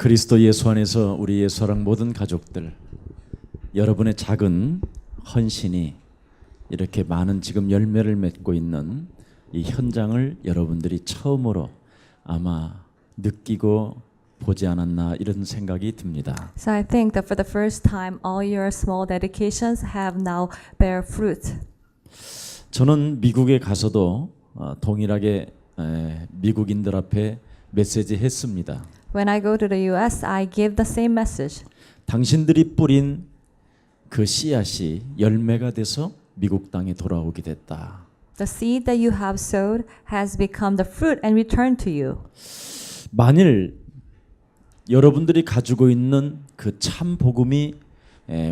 그리스도 예수 안에서 우리의 사랑 모든 가족들, 여러분의 작은 헌신이 이렇게 많은 지금 열매를 맺고 있는 이 현장을 여러분들이 처음으로 아마 느끼고 보지 않았나 이런 생각이 듭니다. So I think that for the first time, all your small dedications have now bear fruit. 저는 미국에 가서도 동일하게 미국인들 앞에 메시지 했습니다. When I go to the U.S., I give the same message. 당신들이 뿌린 그 씨앗이 열매가 돼서 미국 땅에 돌아오게 됐다. The seed that you have sowed has become the fruit and returned to you. 만일 여러분들이 가지고 있는 그 참 복음이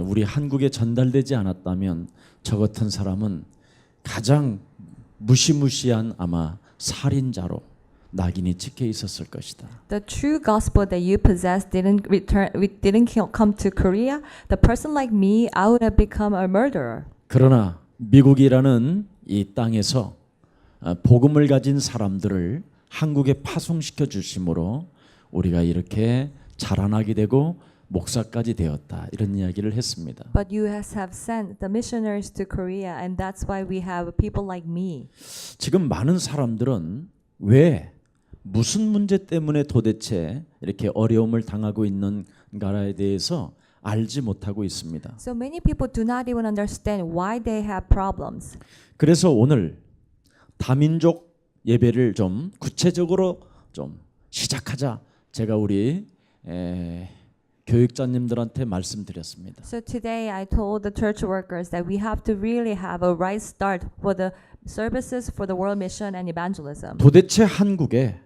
우리 한국에 전달되지 않았다면 저 같은 사람은 가장 무시무시한 아마 살인자로 낙인이 찍혀 있었을 것이다. The true gospel that you possess didn't come to Korea. The person like me, I would have become a murderer. 그러나 미국이라는 이 땅에서 복음을 가진 사람들을 한국에 파송시켜 주심으로 우리가 이렇게 자라나게 되고 목사까지 되었다. 이런 이야기를 했습니다. But you have sent the missionaries to Korea, and that's why we have people like me. 지금 많은 사람들은 왜 무슨 문제 때문에 도대체 이렇게 어려움을 당하고 있는가에 대해서 알지 못하고 있습니다. So many people do not even understand why they have problems. 그래서 오늘 다민족 예배를 좀 구체적으로 좀 시작하자. 제가 우리 교육자님들한테 말씀드렸습니다. So today I told the church workers that we have to really have a right start for the services for the world mission and evangelism. 도대체 한국에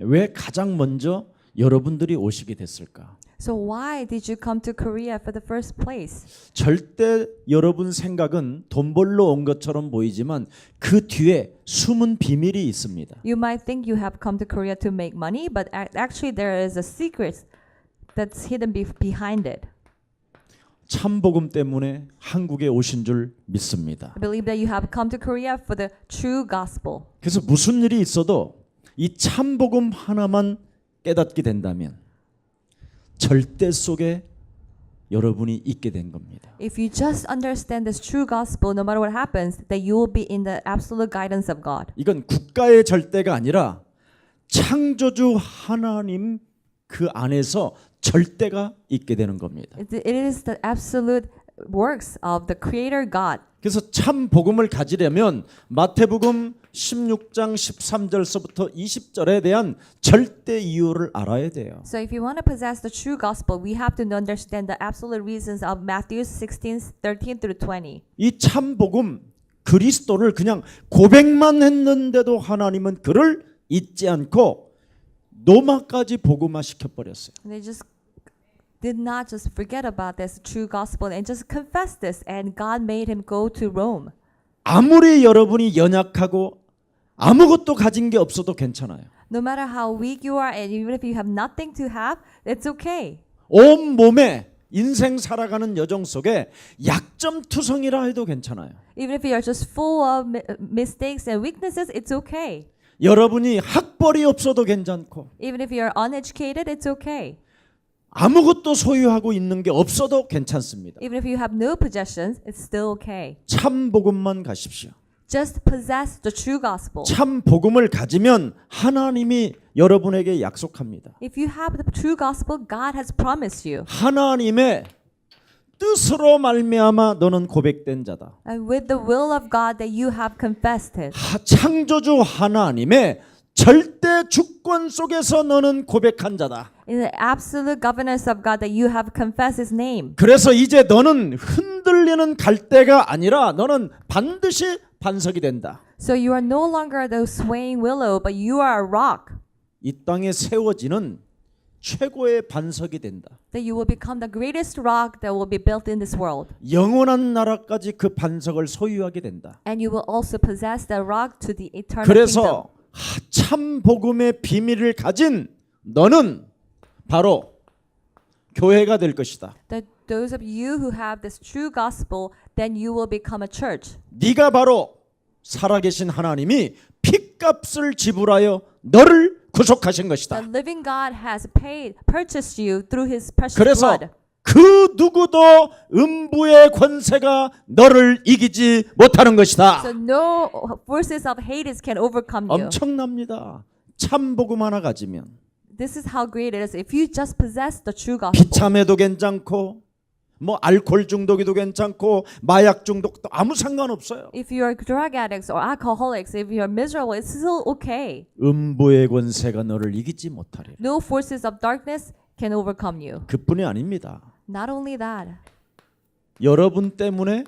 왜 가장 먼저 여러분들이 오시게 됐을까? So why did you come to Korea for the first place? 절대 여러분 생각은 돈 벌러 온 것처럼 보이지만 그 뒤에 숨은 비밀이 있습니다. You might think you have come to Korea to make money, but actually there is a secret that's hidden behind it. 참 복음 때문에 한국에 오신 줄 믿습니다. I believe that you have come to Korea for the true gospel. 그래서 무슨 일이 있어도 이 참 복음 하나만 깨닫게 된다면 절대 속에 여러분이 있게 된 겁니다. If you just understand this true gospel, no matter what happens, that you will be in the absolute guidance of God. 이건 국가의 절대가 아니라 창조주 하나님 그 안에서 절대가 있게 되는 겁니다. It is the absolute works of the Creator God. 그래서 참 복음을 가지려면 마태복음 16장 13절서부터 20절에 대한 절대 이유를 알아야 돼요. So if you want to possess the true gospel, we have to understand the absolute reasons of Matthew 16:13 through 20. 이 참 복음 그리스도를 그냥 고백만 했는데도 하나님은 그를 잊지 않고 로마까지 복음화 시켜버렸어요. And they just did not just forget about this true gospel and just confess this, and God made him go to Rome. 아무리 여러분이 연약하고 아무것도 가진 게 없어도 괜찮아요. No matter how weak you are, and even if you have nothing to have, it's okay. 온 몸에 인생 살아가는 여정 속에 약점투성이라 해도 괜찮아요. Even if you are just full of mistakes and weaknesses, it's okay. 여러분이 학벌이 없어도 괜찮고 Even if you are uneducated, it's okay. 아무것도 소유하고 있는 게 없어도 괜찮습니다. Even if you have no possessions, it's still okay. 참 복음만 가십시오. Just possess the true gospel. 참 복음을 가지면 하나님이 여러분에게 약속합니다. If you have the true gospel, God has promised you. 하나님의 뜻으로 말미암아 너는 고백된 자다. And with the will of God that you have confessed it. 창조주 하나님의 절대 주권 속에서 너는 고백한 자다. In the absolute governance of God that you have confessed His name. 그래서 이제 너는 흔들리는 갈대가 아니라 너는 반드시 반석이 된다. So you are no longer the swaying willow, but you are a rock. 이 땅에 세워지는 최고의 반석이 된다. That you will become the greatest rock that will be built in this world. 영원한 나라까지 그 반석을 소유하게 된다. And you will also possess the rock to the eternal kingdom. 그래서 참 복음의 비밀을 가진 너는 바로 교회가 될 것이다. That those of you who have this true gospel, then you will become a church. 네가 바로 살아계신 하나님이 핏값을 지불하여 너를 구속하신 것이다. The living God has purchased you through His precious 그래서 blood. 그 누구도 음부의 권세가 너를 이기지 못하는 것이다. So no forces of Hades can overcome you. 엄청납니다. 참 복음 하나 가지면 This is how great it is. If you just possess the true gospel, 비참해도 괜찮고 뭐 알코올 중독이도 괜찮고 마약 중독도 아무 상관없어요. if you are drug addicts or alcoholics, if you are miserable, it's still okay. 음부의 권세가 너를 이기지 못하리라. No forces of darkness can overcome you. 그뿐이 아닙니다. Not only that, 여러분 때문에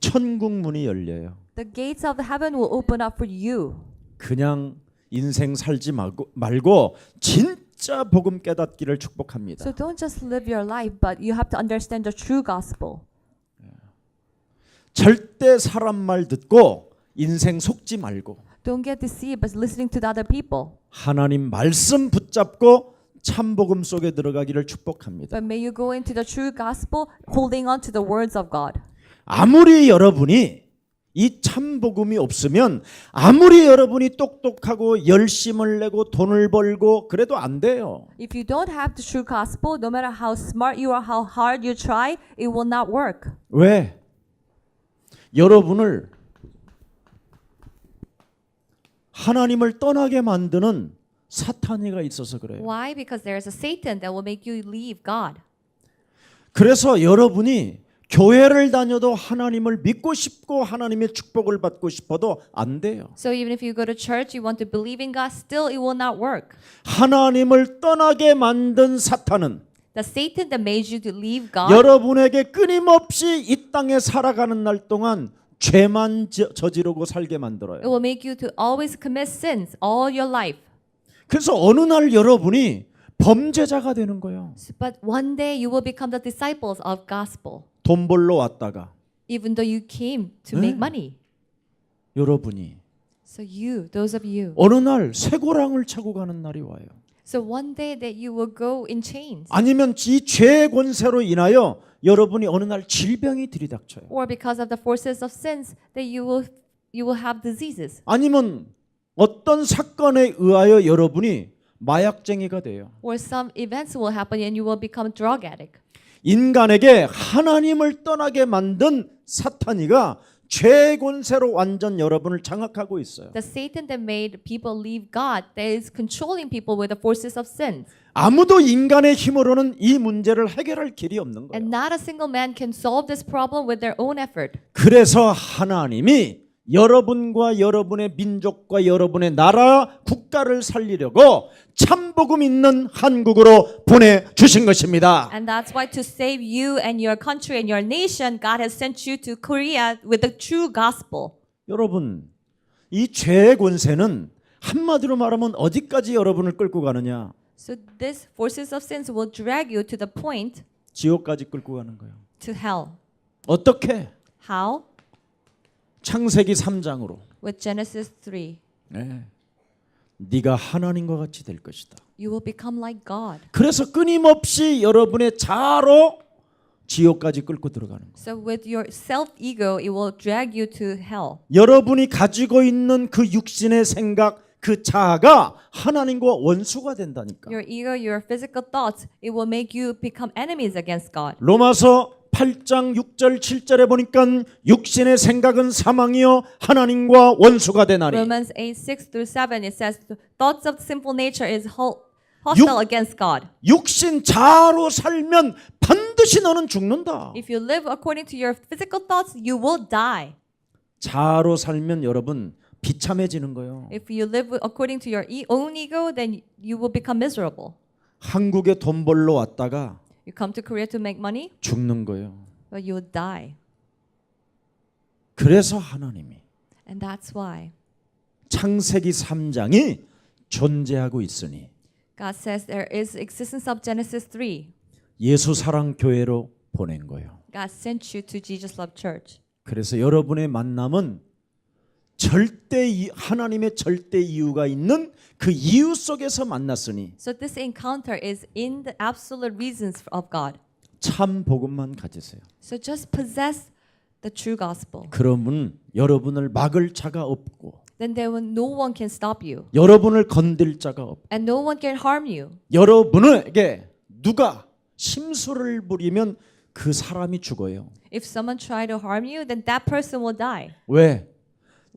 천국 문이 열려요. the gates of heaven will open up for you. 그냥 인생 살지 말고 진짜 복음 깨닫기를 축복합니다. So don't just live your life, but you have to understand the true gospel. 절대 사람 말 듣고 인생 속지 말고 Don't get deceived by listening to the other people, 하나님 말씀 붙잡고 참 복음 속에 들어가기를 축복합니다. but may you go into the true gospel holding on to the words of God. 아무리 여러분이 이 참 복음이 없으면 아무리 여러분이 똑똑하고 열심을 내고 돈을 벌고 그래도 안 돼요. If you don't have the true gospel, no matter how smart you are, how hard you try, it will not work. 왜? 여러분을 하나님을 떠나게 만드는 사탄이가 있어서 그래요. Why? Because there is a Satan that will make you leave God. 그래서 여러분이 교회를 다녀도 하나님을 믿고 싶고 하나님의 축복을 받고 싶어도 안 돼요. So even if you go to church, you want to believe in God, still it will not work. 하나님을 떠나게 만든 사탄은 The Satan that made you to leave God 여러분에게 끊임없이 이 땅에 살아가는 날 동안 죄만 저지르고 살게 만들어요. it will make you to always commit sins all your life. 그래서 어느 날 여러분이 범죄자가 되는 거예요. But one day you will become the disciples of gospel, 돈 벌러 왔다가 even though you came to make money. 여러분이 So you, those of you. 어느 날 쇠고랑을 차고 가는 날이 와요. So one day that you will go in chains. 아니면 이 죄의 권세로 인하여 여러분이 어느 날 질병이 들이닥쳐요. Or because of the forces of sins that you will have diseases. 아니면 어떤 사건에 의하여 여러분이 마약쟁이가 돼요. Or some events will happen and you will become drug addict. 인간에게 하나님을 떠나게 만든 사탄이가 죄의 권세로 완전 여러분을 장악하고 있어요. The Satan that made people leave God, that is controlling people with the forces of sin. 아무도 인간의 힘으로는 이 문제를 해결할 길이 없는 거예요. And not a single man can solve this problem with their own effort. 그래서 하나님이 여러분과 여러분의 민족과 여러분의 나라, 국가를 살리려고 참복음 있는 한국으로 보내주신 것입니다. And that's why to save you and your country and your nation, God has sent you to Korea with the true gospel. 여러분, 이 죄의 권세는 한마디로 말하면 어디까지 여러분을 끌고 가느냐? So these forces of sins will drag you to the point 지옥까지 끌고 가는 거예요. to hell. 어떻게? How? 창세기 3장으로. With Genesis 3. 네. 네가 하나님과 같이 될 것이다. You will become like God. 그래서 끊임없이 여러분의 자아로 지옥까지 끌고 들어가는 거예요. So with your self-ego, it will drag you to hell. 여러분이 가지고 있는 그 육신의 생각, 그 자아가 하나님과 원수가 된다니까. Your ego, your physical thoughts, it will make you become enemies against God. 로마서 8장 6절 7절에 보니까 육신의 생각은 사망이요 하나님과 원수가 되나니. Romans 8:6 through 7, it says, the thoughts of sinful nature is hostile against God. 육신 자아로 살면 반드시 너는 죽는다. If you live according to your physical thoughts, you will die. 자아로 살면 여러분 비참해지는 거예요. If you live according to your own ego, then you will become miserable. 한국에 돈 벌러 왔다가 You come to Korea to make money, 죽는 거예요. but you will die. 그래서 하나님이 And that's why 창세기 3장이 존재하고 있으니 God says there is existence of Genesis 3. 예수 사랑 교회로 보낸 거예요. God sent you to Jesus Love Church. 그래서 여러분의 만남은 하나님의 절대 이유가 있는 그 이유 속에서 만났으니 So this encounter is in the absolute reasons of God. 참 복음만 가지세요. So just possess the true gospel, 그러면 여러분을 막을 자가 없고 then no one can stop you, 여러분을 건들 자가 없고 and no one can harm you. 여러분에게 누가 심술을 부리면 그 사람이 죽어요. If someone try to harm you, then that person will die. 왜?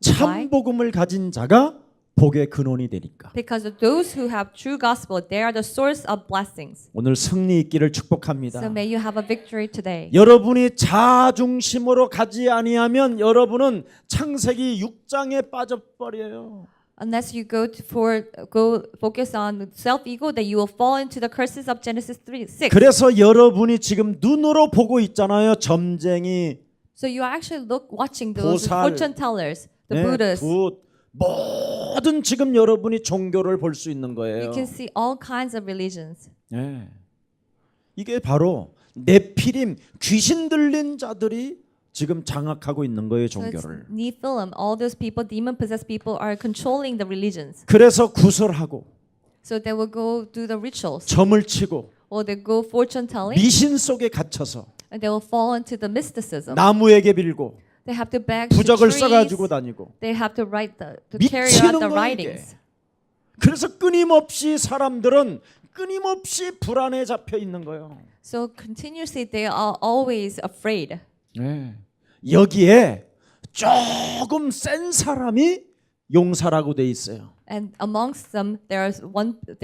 참 복음을 가진 자가 복의 근원이 되니까. Because of those who have true gospel, they are the source of blessings. 오늘 승리 있기를 축복합니다. So may you have a victory today. 여러분이 자중심으로 가지 아니하면 여러분은 창세기 6장에 빠져버려요. Unless you go focus on self-ego, that you will fall into the curses of Genesis 3:6. 그래서 여러분이 지금 눈으로 보고 있잖아요. 점쟁이, So you are actually watching those 보살, fortune tellers, the Buddhists. 붓, 모든 지금 여러분이 종교를 볼 수 있는 거예요. You can see all kinds of religions. 네. 이게 바로 네피림, 귀신 들린 자들이 지금 장악하고 있는 거예요, So it's 종교를. Nephilim, all those people, demon-possessed people, are controlling the religions. 그래서 구설하고 So they will go do the rituals, 점을 치고 or they go fortune telling, 미신 속에 갇혀서 and they will fall into the mysticism. 나무에게 빌고 They have to beg to 부적을 trees. 써가지고 다니고 They have to carry out 미치는 the 거예요, writings. 이게. 그래서 끊임없이 사람들은 끊임없이 불안에 잡혀 있는 거예요. So continuously, they are always afraid. 네. 여기에 조금 센 사람이 용사라고 돼 있어요. And amongst them, there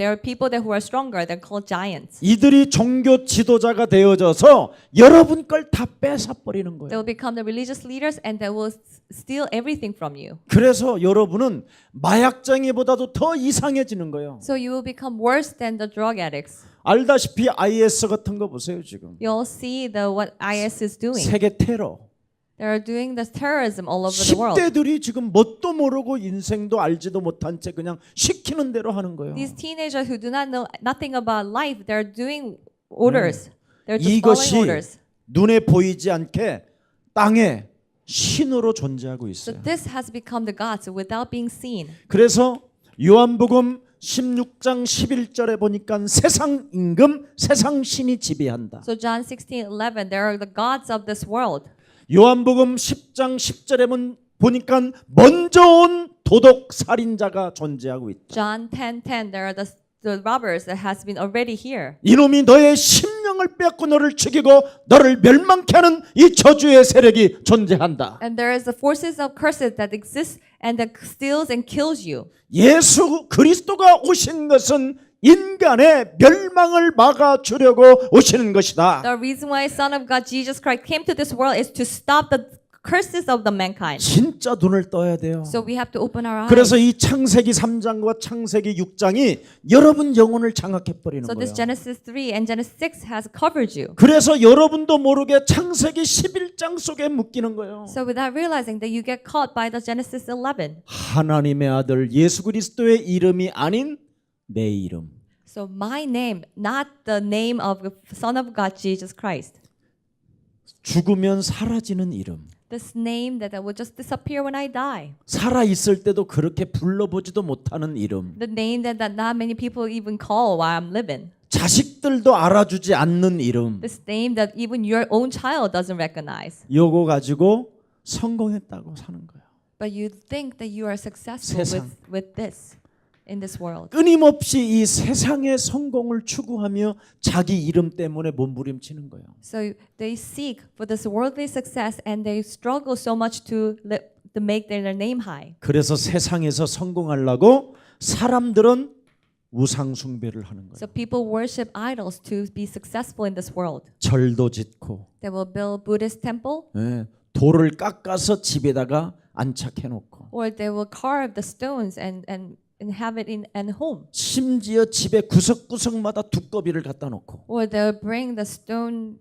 are people who are stronger. They're called giants. 이들이 종교 지도자가 되어져서 여러분 걸 다 뺏어 버리는 They 거예요. will become the religious leaders, and they will steal everything from you. 그래서 여러분은 마약쟁이보다도 더 이상해지는 거예요. So you will become worse than the drug addicts. 알다시피 IS 같은 거 보세요 지금. You all see what IS is doing. 세계 테러. They are doing this terrorism all over the world. 10대들이 지금 뭣도 모르고 인생도 알지도 못한 채 그냥 시키는 대로 하는 거예요. These teenagers who do not know nothing about life, they're doing orders. They're just following 이것이 orders. 눈에 보이지 않게 땅에 신으로 존재하고 So 있어요. this has become the gods without being seen. 그래서 요한복음 16장 11절에 보니까 세상 임금, 세상 신이 지배한다. So John 16:11, there are the gods of this world. 요한복음 10장 10절에 보니까 먼저 온 도둑 살인자가 존재하고 있다. John 10:10, there are the robbers that has been already here. 이놈이 너의 심령을 빼앗고 너를 죽이고 너를 멸망케 하는 이 저주의 세력이 존재한다. And there is the forces of curses that exist and that steals and kills you. 예수 그리스도가 오신 것은 인간의 멸망을 막아주려고 오시는 것이다. The reason why Son of God Jesus Christ came to this world is to stop the curses of the mankind. 진짜 눈을 떠야 돼요. So we have to open our eyes. 그래서 이 창세기 3장과 창세기 6장이 여러분 영혼을 장악해 버리는 So this 거예요. Genesis 3 and Genesis 6 has covered you. 그래서 여러분도 모르게 창세기 11장 속에 묶이는 거예요. So without realizing that you get caught by the Genesis 11. 하나님의 아들 예수 그리스도의 이름이 아닌 내 이름. So my name, not the name of the Son of God Jesus Christ. 죽으면 사라지는 이름. This name that will just disappear when I die. 살아 있을 때도 그렇게 불러보지도 못하는 이름. The name that not many people even call while I'm living. 자식들도 알아주지 않는 이름. This name that even your own child doesn't recognize. 요거 가지고 성공했다고 사는 거예요. But you think that you are successful 세상. with this in this world. 끊임없이 이 세상의 성공을 추구하며 자기 이름 때문에 몸부림치는 거예요. So they seek for this worldly success and they struggle so much to make their name high. 그래서 세상에서 성공하려고 사람들은 우상 숭배를 하는 거예요. So people worship idols to be successful in this world. 절도 짓고 They will build Buddhist temple, 예, 돌을 깎아서 집에다가 안착해 놓고 or they will carve the stones and have it in home, 심지어 집에 구석구석마다 두꺼비를 갖다 놓고 or they'll bring the stone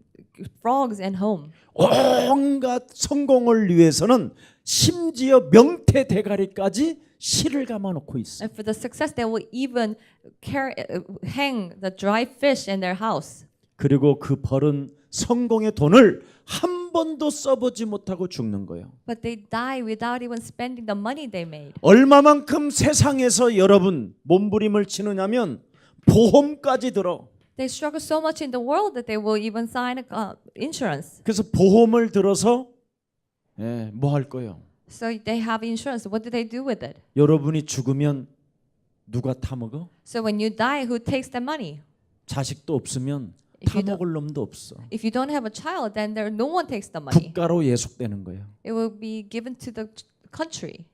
frogs in home. 온갖 성공을 위해서는 심지어 명태 대가리까지 실을 감아 놓고 있어. And for the success, they will even hang the dry fish in their house. 그리고 그 벌은 성공의 돈을 한 번도 써보지 못하고 죽는 거예요. But they die without even spending the money they made. 얼마만큼 세상에서 여러분 몸부림을 치느냐면 보험까지 들어. They struggle so much in the world that they will even sign insurance. 그래서 보험을 들어서 예, 뭐 할 거예요? So they have insurance. What do they do with it? 여러분이 죽으면 누가 타먹어? So when you die, who takes the money? 자식도 없으면 If you don't- 타먹을 놈도 없어. If you don't have a child, then there no one takes the money. 국가로 예속되는 거예요. It will be given to the country.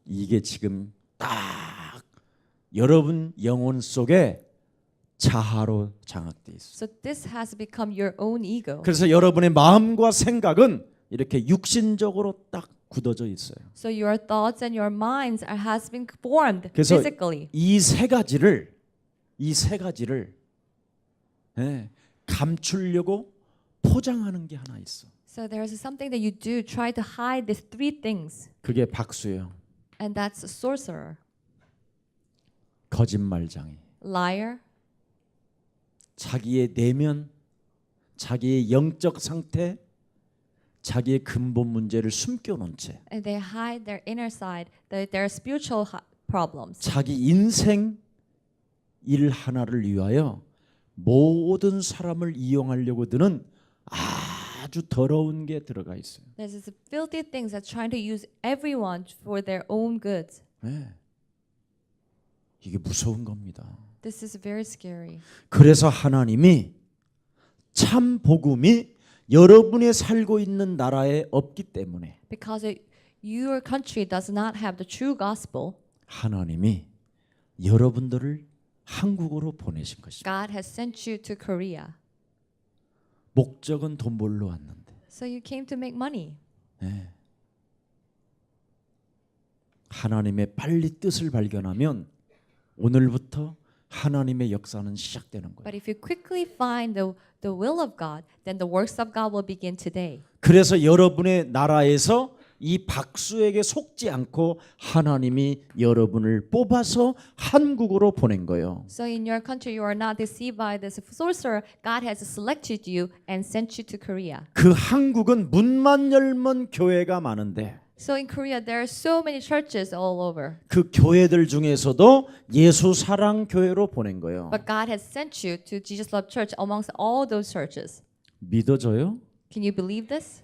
이게 지금 딱 여러분 영혼 속에 자아로 장악돼 있어. So this has become your own ego. 그래서 여러분의 마음과 생각은 이렇게 육신적으로 딱 굳어져 있어요. So your thoughts and your minds has been formed 그래서 physically. 이 세 가지를 예, 감추려고 포장하는 게 하나 있어. So there's something that you do, try to hide these three things, 그게 박수예요. and that's a sorcerer, 거짓말장애. liar, 자기의 내면, 자기의 영적 상태, 자기의 근본 문제를 숨겨놓은 채 and they hide their inner side, their spiritual problems. 자기 인생 일 하나를 위하여 모든 사람을 이용하려고 드는 아주 더러운 게 들어가 있어요. There's these filthy things that trying to use everyone for their own goods. 네. 이게 무서운 겁니다. This is very scary. 그래서 하나님이 참 복음이 여러분의 살고 있는 나라에 없기 때문에 Because your country does not have the true gospel, 하나님이 여러분들을 한국으로 보내신 것입니다. God has sent you to Korea. 목적은 돈 벌러 왔는데 So you came to make money. 네. 하나님의 빨리 뜻을 발견하면 오늘부터 하나님의 역사는 시작되는 거예요. But if you quickly find the will of God, then the works of God will begin today. 그래서 여러분의 나라에서 이 박수에게 속지 않고 하나님이 여러분을 뽑아서 한국으로 보낸 거예요. So in your country, you are not deceived by this sorcerer. God has selected you and sent you to Korea. 그 한국은 문만 열면 교회가 많은데 So in Korea, there are so many churches all over. 그 교회들 중에서도 예수 사랑 교회로 보낸 거예요. But God has sent you to Jesus Love Church amongst all those churches. 믿어져요? Can you believe this?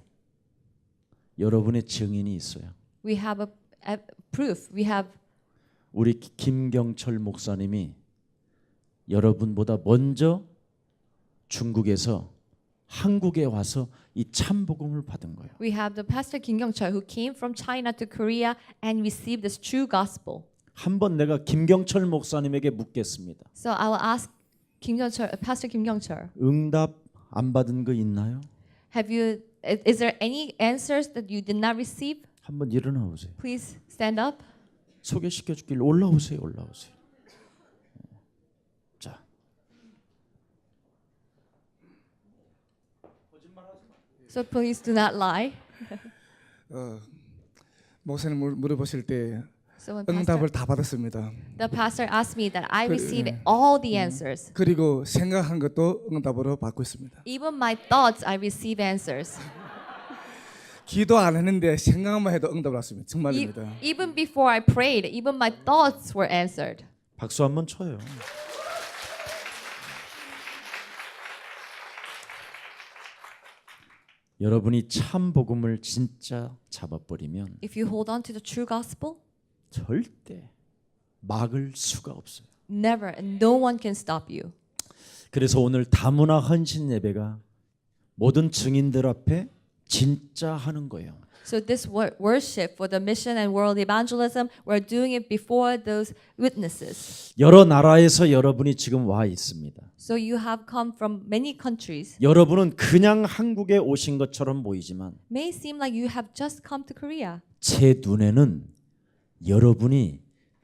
여러분의 증인이 있어요. We have a proof. We have 우리 김경철 목사님이 여러분보다 먼저 중국에서 한국에 와서 이 참복음을 받은 거예요. we have the pastor Kim Kyung-chul who came from China to Korea and received this true gospel. 한번 내가 김경철 목사님에게 묻겠습니다. So I will ask Kim Kyung-chul, Pastor Kim Kyung-chul, 응답 안 받은 거 있나요? is there any answers that you did not receive? 한번 일어나 보세요. Please stand up. 소개시켜 줄게. 올라오세요. 올라오세요. 자. So please do not lie. 목사님 물어보실 때 So when 응답을 다 받았습니다. the pastor asked me that I 그- received all the answers. 그리고 생각한 것도 응답으로 받고 있습니다. Even my thoughts, I receive answers. 기도 안 했는데 생각만 해도 응답을 받습니다. 정말입니다. Even before I prayed, even my thoughts were answered. 박수 한번 쳐요. 여러분이 참 복음을 진짜 잡아버리면 If you hold on to the true gospel, 절대 막을 수가 없어요. never and no one can stop you. 그래서 오늘 다문화 헌신 예배가 모든 증인들 앞에 진짜 하는 거예요. So this worship for the mission and world evangelism, we're doing it before those witnesses. 여러 나라에서 여러분이 지금 와 있습니다. So you have come from many countries. 여러분은 그냥 한국에 오신 것처럼 보이지만 May seem like you have just come to Korea, 제 눈에는 여러분이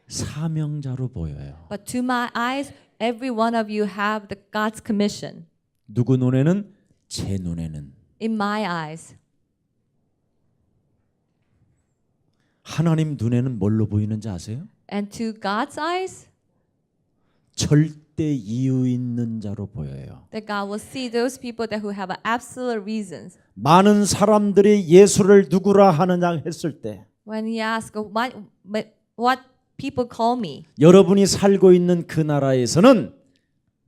사명자로 보여요. but to my eyes, every one of you have the God's commission. 누구 눈에는? 제 눈에는. In my eyes, 하나님 눈에는 뭘로 보이는지 아세요? and to God's eyes, 절대 이유 있는 자로 보여요. that God will see those people that who have absolute reasons. 많은 사람들이 예수를 누구라 하느냐 했을 때 When He asks, "What people call me?" 여러분이 살고 있는 그 나라에서는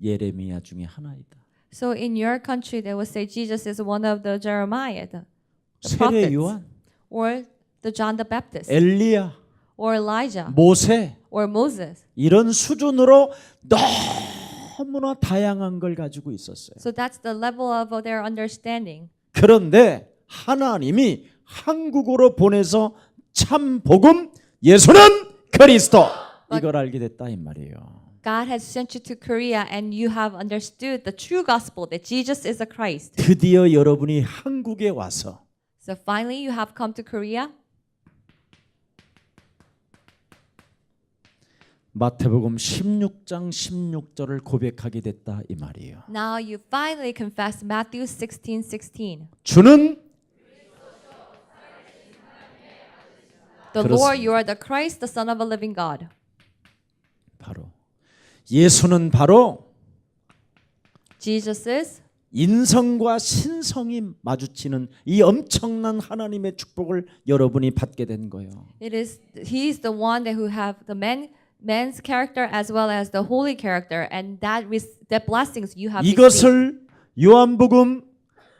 예레미야 중에 하나이다. So in your country, they will say Jesus is one of the Jeremiah, the 세례 prophets. 요한. or the John the Baptist 엘리야, or Elijah 모세 or Moses. 이런 수준으로 너무나 다양한 걸 가지고 있었어요. So that's the level of their understanding. 그런데 하나님이 한국으로 보내서 참 복음 예수는 그리스도 이걸 알게 됐다 이 말이에요. God has sent you to Korea and you have understood the true gospel that Jesus is the Christ. 드디어 여러분이 한국에 와서 So finally you have come to Korea. 마태복음 16장 16절을 고백하게 됐다 이 말이에요. Now you finally confess Matthew 16:16. 주는 The 그렇습니다. Lord, you are the Christ, the Son of a living God. 바로 예수는 바로 Jesus is 인성과 신성이 마주치는 이 엄청난 하나님의 축복을 여러분이 받게 된 거예요. He's the one that who have the man's character as well as the holy character, and that blessings you have received. 이것을 요한복음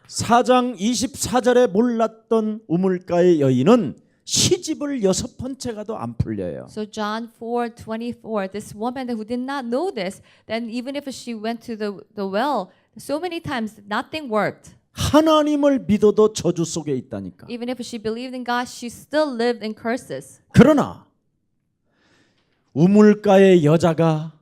4장 24절에 몰랐던 우물가의 여인은 시집을 6번째 가도 안 풀려요. So John 4:24, this woman who did not know this, then even if she went to the well so many times, nothing worked. 하나님을 믿어도 저주 속에 있다니까. Even if she believed in God, she still lived in curses. 그러나 우물가의 여자가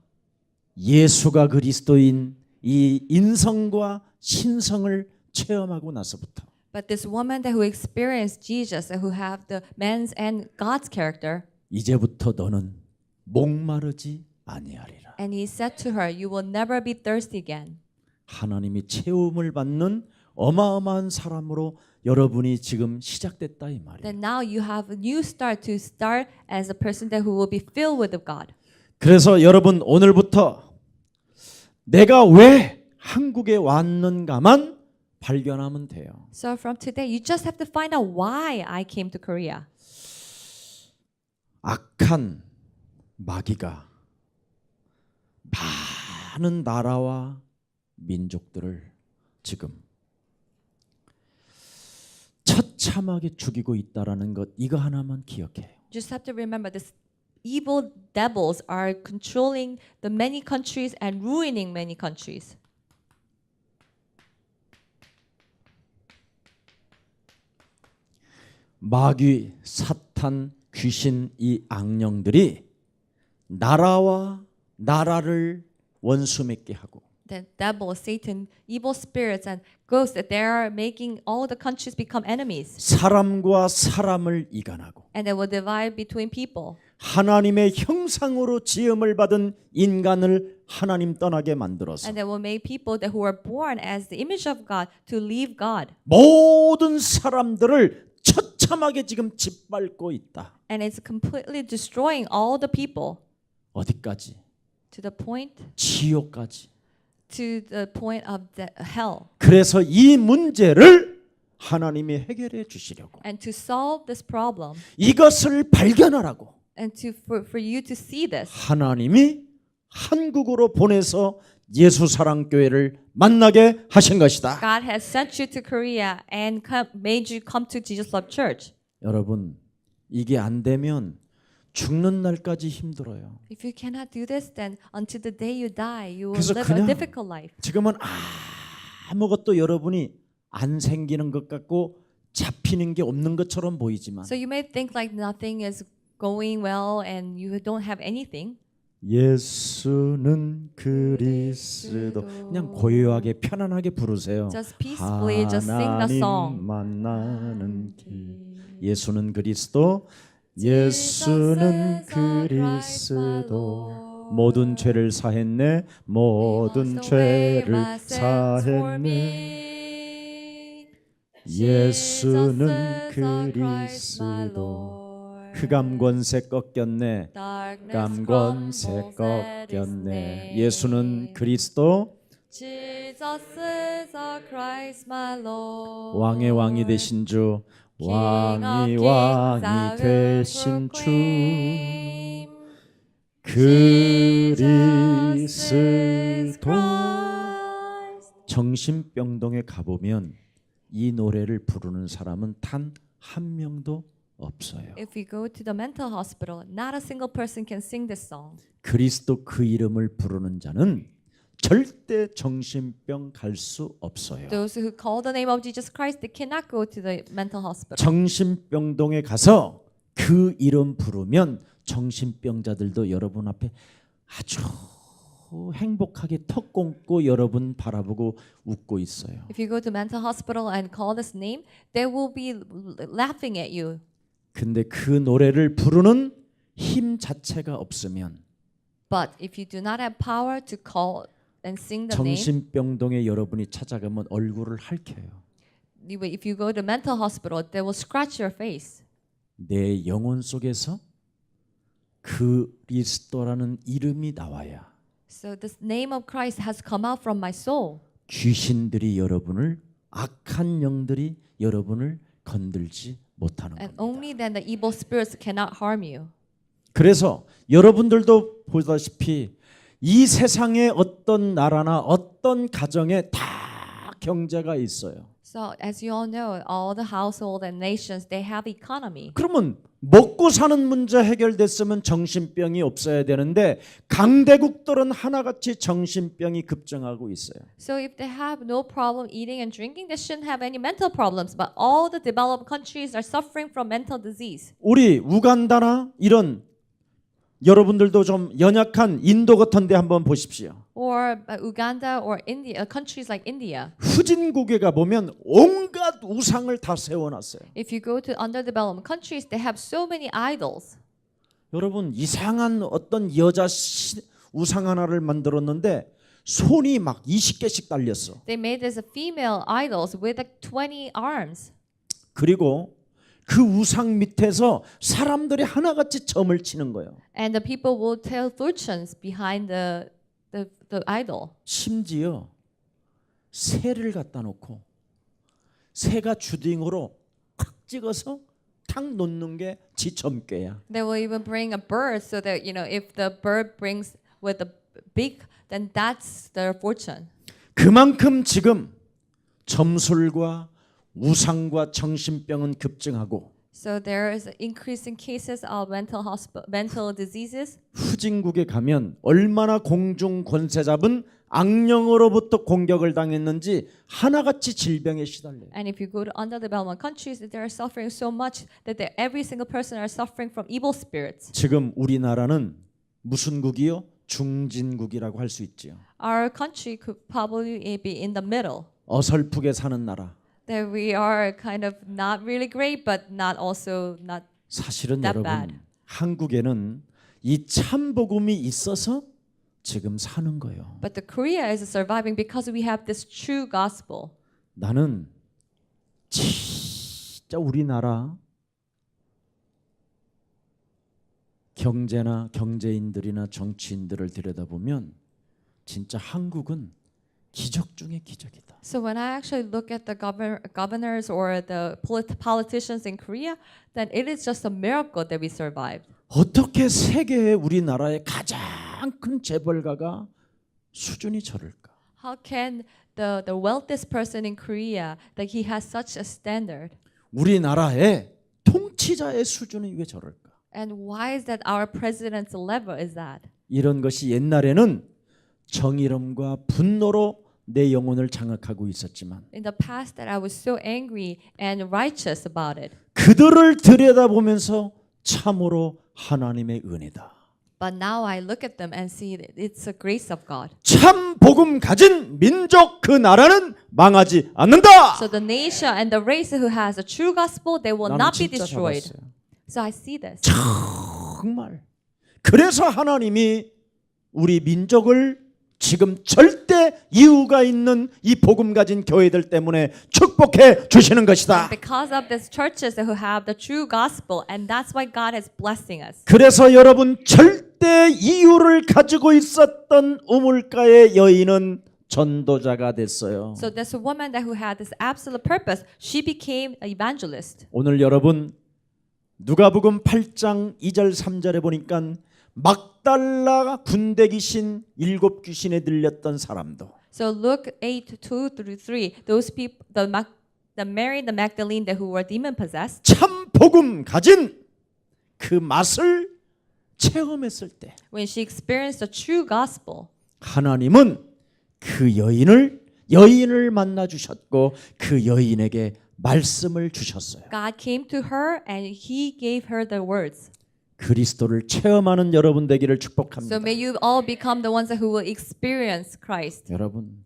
예수가 그리스도인 이 인성과 신성을 체험하고 나서부터 But this woman that who experienced Jesus and who have the man's and God's character, 이제부터 너는 목마르지 아니하리라. and he said to her, "You will never be thirsty again." 하나님이 체험을 받는 어마어마한 사람으로 여러분이 지금 시작됐다 이 말이에요. Then now you have a new start to start as a person that who will be filled with of God. 그래서 여러분 오늘부터 내가 왜 한국에 왔는가만 발견하면 돼요. So from today, you just have to find out why I came to Korea. 악한 마귀가 많은 나라와 민족들을 지금 처참하게 죽이고 있다라는 것 이거 하나만 기억해요. Just have to remember this evil devils are controlling the many countries and ruining many countries. 마귀, 사탄, 귀신 이 악령들이 나라와 나라를 원수 맺게 하고 The devil, Satan, evil spirits and ghosts that they are making all the countries become enemies. 사람과 사람을 이간하고 And they will divide between people. 하나님의 형상으로 지음을 받은 인간을 하나님 떠나게 만들어서 And they will make people that who are born as the image of God to leave God. 모든 사람들을 처참하게 지금 짓밟고 있다. And it's completely destroying all the people 어디까지? to the point 지옥까지. of the hell. 그래서 이 문제를 하나님이 해결해 주시려고 And to solve this problem 이것을 발견하라고 and for you to see this, 하나님이 한국으로 보내서 예수 사랑 교회를 만나게 하신 것이다. God has sent you to Korea and made you come to Jesus Love Church. 여러분 이게 안 되면 죽는 날까지 힘들어요. If you cannot do this, then until the day you die, you will 그래서 live a 그냥 difficult life. 지금은 아무것도 여러분이 안 생기는 것 같고 잡히는 게 없는 것처럼 보이지만 So you may think like nothing is going well and you don't have anything. 예수는 그리스도 그냥 고요하게 편안하게 부르세요. Just peacefully, just sing the song. 하나님 만나는 길. 예수는 그리스도, 예수는 그리스도. 모든 죄를 사했네, 모든 죄를 사했네. 예수는 그리스도. 흑암 권세 꺾였네. 흑암 권세 꺾였네. 예수는 그리스도. Jesus is our Christ, my Lord. 왕의 왕이 되신 주, 왕이 왕이 되신 주, 그리스도. 정신병동에 가보면 이 노래를 부르는 사람은 단 한 명도 없어요. If we go to the mental hospital, not a single person can sing this song. 그리스도 그 이름을 부르는 자는 절대 정신병 갈 수 없어요. Those who call the name of Jesus Christ, they cannot go to the mental hospital. 정신병동에 가서 그 이름 부르면 정신병자들도 여러분 앞에 아주 행복하게 턱 꽂고 여러분 바라보고 웃고 있어요. If you go to mental hospital and call this name, they will be laughing at you. 근데 그 노래를 부르는 힘 자체가 없으면 But if you do not have power to call and sing the name, 정신병동에 여러분이 찾아가면 얼굴을 핥혀요. if you go to mental hospital, they will scratch your face. 내 영혼 속에서 그리스도라는 이름이 나와야 So this name of Christ has come out from my soul. 귀신들이 여러분을 악한 영들이 여러분을 건들지 못하는 And 겁니다. only then the evil spirits cannot harm you. 그래서 여러분들도 보다시피 이 세상에 어떤 나라나 어떤 가정에 다 경제가 있어요. So as you all know, all the household and nations, they have economy. 그러면 먹고 사는 문제 해결됐으면 정신병이 없어야 되는데 강대국들은 하나같이 정신병이 급증하고 있어요. So if they have no problem eating and drinking, they shouldn't have any mental problems. But all the developed countries are suffering from mental disease. 우리 우간다나 이런 여러분들도 좀 연약한 인도 같은 데 한번 보십시오. Or Uganda or India, countries like India. 후진국에 가보면 온갖 우상을 다 세워놨어요. If you go to underdeveloped countries, they have so many idols. 여러분 이상한 어떤 여자 우상 하나를 만들었는데 손이 막 20개씩 달렸어. They made this female idols with like 20 arms. 그리고 그 우상 밑에서 사람들이 하나같이 점을 치는 거예요. And the people will tell fortunes behind the idol. 심지어 새를 갖다 놓고 새가 주둥이로 탁 찍어서 탁 놓는 게 지점괘야. They will even bring a bird so that if the bird brings with a beak, then that's their fortune. 그만큼 지금 점술과 우상과 정신병은 급증하고 So there is an increase in cases of mental diseases. 후진국에 가면 얼마나 공중 권세 잡은 악령으로부터 공격을 당했는지 하나같이 질병에 시달려요. And if you go to underdeveloped countries, they are suffering so much that every single person are suffering from evil spirits. 지금 우리나라는 무슨 국이요? 중진국이라고 할 수 있지요. Our country could probably be in the middle. 어설프게 사는 나라. That we are kind of not really great, but not also not. 사실은 that 여러분 bad. 한국에는 이 참복음이 있어서 지금 사는 거예요. But the Korea is surviving because we have this true gospel. 나는 진짜 우리나라 경제나 경제인들이나 정치인들을 들여다보면 진짜 한국은 기적 중에 기적이다. So when I actually look at the governors or the politicians in Korea, then it is just a miracle that we survived. 어떻게 세계의 우리나라의 가장 큰 재벌가가 수준이 저럴까? How can the wealthiest person in Korea that he has such a standard? 우리나라의 통치자의 수준이 왜 저럴까? And why is that our president's level is that? 이런 것이 옛날에는 정의로움과 분노로 내 영혼을 장악하고 있었지만 In the past that I was so angry and righteous about it. 그들을 들여다보면서 참으로 하나님의 은혜다. But now I look at them and see that it's the grace of God. 참 복음 가진 민족 그 나라는 망하지 않는다. So the nation and the race who has a true gospel, they will 나는 not be 진짜 destroyed. 잡았어요. So I see this. 정말. 그래서 하나님이 우리 민족을 지금 절대 이유가 있는 이 복음 가진 교회들 때문에 축복해 주시는 것이다. Because of these churches who have the true gospel, and that's why God is blessing us. 그래서 여러분 절대 이유를 가지고 있었던 우물가의 여인은 전도자가 됐어요. So this woman that who had this absolute purpose, she became an evangelist. 오늘 여러분 누가복음 8장 2절 3절에 보니까 막달라 군대 귀신 7 귀신에 들렸던 사람도 So Luke 8:2-3, those people, the the Mary the Magdalene who were demon possessed, 참 복음 가진 그 맛을 체험했을 때 when she experienced the true gospel, 하나님은 그 여인을 만나 주셨고 그 여인에게 말씀을 주셨어요. God came to her and He gave her the words. 그리스도를 체험하는 여러분 되기를 So 축복합니다. may you all become the ones who will experience Christ. 여러분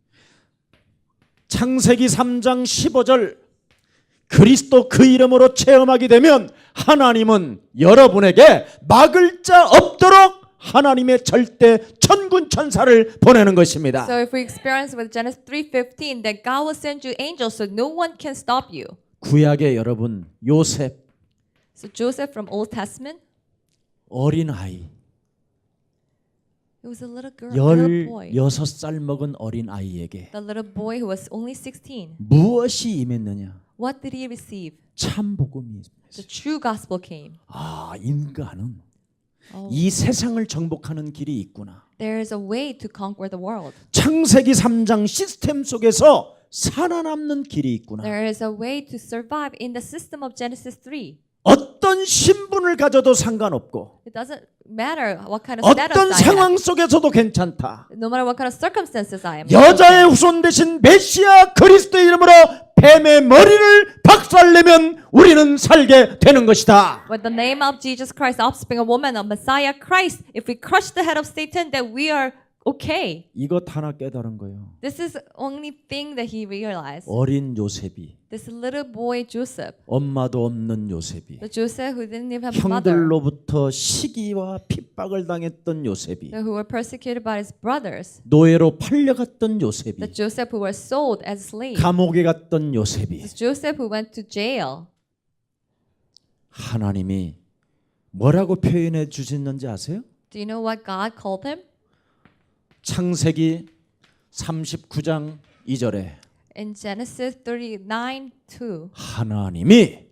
창세기 3장 15절 그리스도 그 이름으로 체험하게 되면 하나님은 여러분에게 막을 자 없도록 하나님의 절대 천군 천사를 보내는 것입니다. So if we experience with Genesis 3:15 that God will send you angels so no one can stop you. 구약의 여러분 요셉 So Joseph from Old Testament, 어린 아이 he was a little girl, little boy. 16살 먹은 어린 아이에게 The little boy who was only 16. 무엇이 임했느냐? What did he receive? 참 복음이. The true gospel came. 아, 인간은 Oh, 이 세상을 정복하는 길이 있구나. there is a way to conquer the world. 창세기 3장 시스템 속에서 살아남는 길이 있구나. There is a way to survive in the system of Genesis 3. 어떤 신분을 가져도 상관없고 It doesn't matter what kind of status 어떤 I 상황 am. 속에서도 괜찮다. No matter what kind of circumstances I am. 여자의 후손 대신 메시아 그리스도의 이름으로 뱀의 머리를 박살내면 우리는 살게 되는 것이다. With the name of Jesus Christ, offspring of woman, of Messiah Christ, if we crush the head of Satan, then we are okay. 이것 하나 깨달은 거예요. This is the only thing that he realized. 어린 요셉이 This little boy Joseph, 엄마도 없는 요셉이 the Joseph who didn't even have a mother, 형들로부터 시기와 핍박을 당했던 요셉이 who were persecuted by his brothers, 노예로 팔려갔던 요셉이 the Joseph who were sold as slaves, 감옥에 갔던 요셉이 the Joseph who went to jail. 하나님이 뭐라고 표현해 주셨는지 아세요? Do you know what God called him? 창세기 39장 2절에 In Genesis 39:2, 하나님이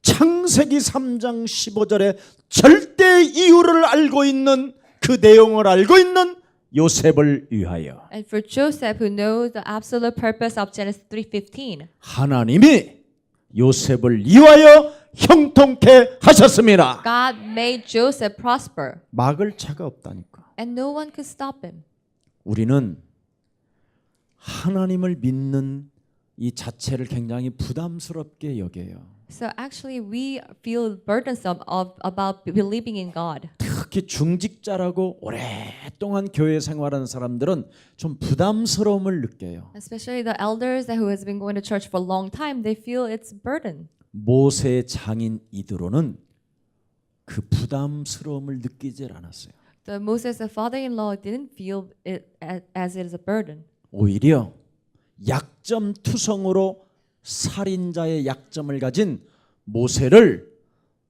창세기 3장 15절에 절대 이유를 알고 있는 그 내용을 알고 있는 요셉을 위하여 and for Joseph who knows the absolute purpose of Genesis 3:15, 하나님이 요셉을 위하여 형통케 하셨습니다. God made Joseph prosper, 막을 자가 없다니까. and no one could stop him. 우리는 하나님을 믿는 이 자체를 굉장히 부담스럽게 여겨요. So actually, we feel burdensome about believing in God. 특히 중직자라고 오랫동안 교회 생활하는 사람들은 좀 부담스러움을 느껴요. Especially the elders who has been going to church for a long time, they feel it's burden. 모세의 장인 이드로는 그 부담스러움을 느끼질 않았어요. The Moses, the father-in-law, didn't feel it as it is a burden. 오히려 약점투성으로 살인자의 약점을 가진 모세를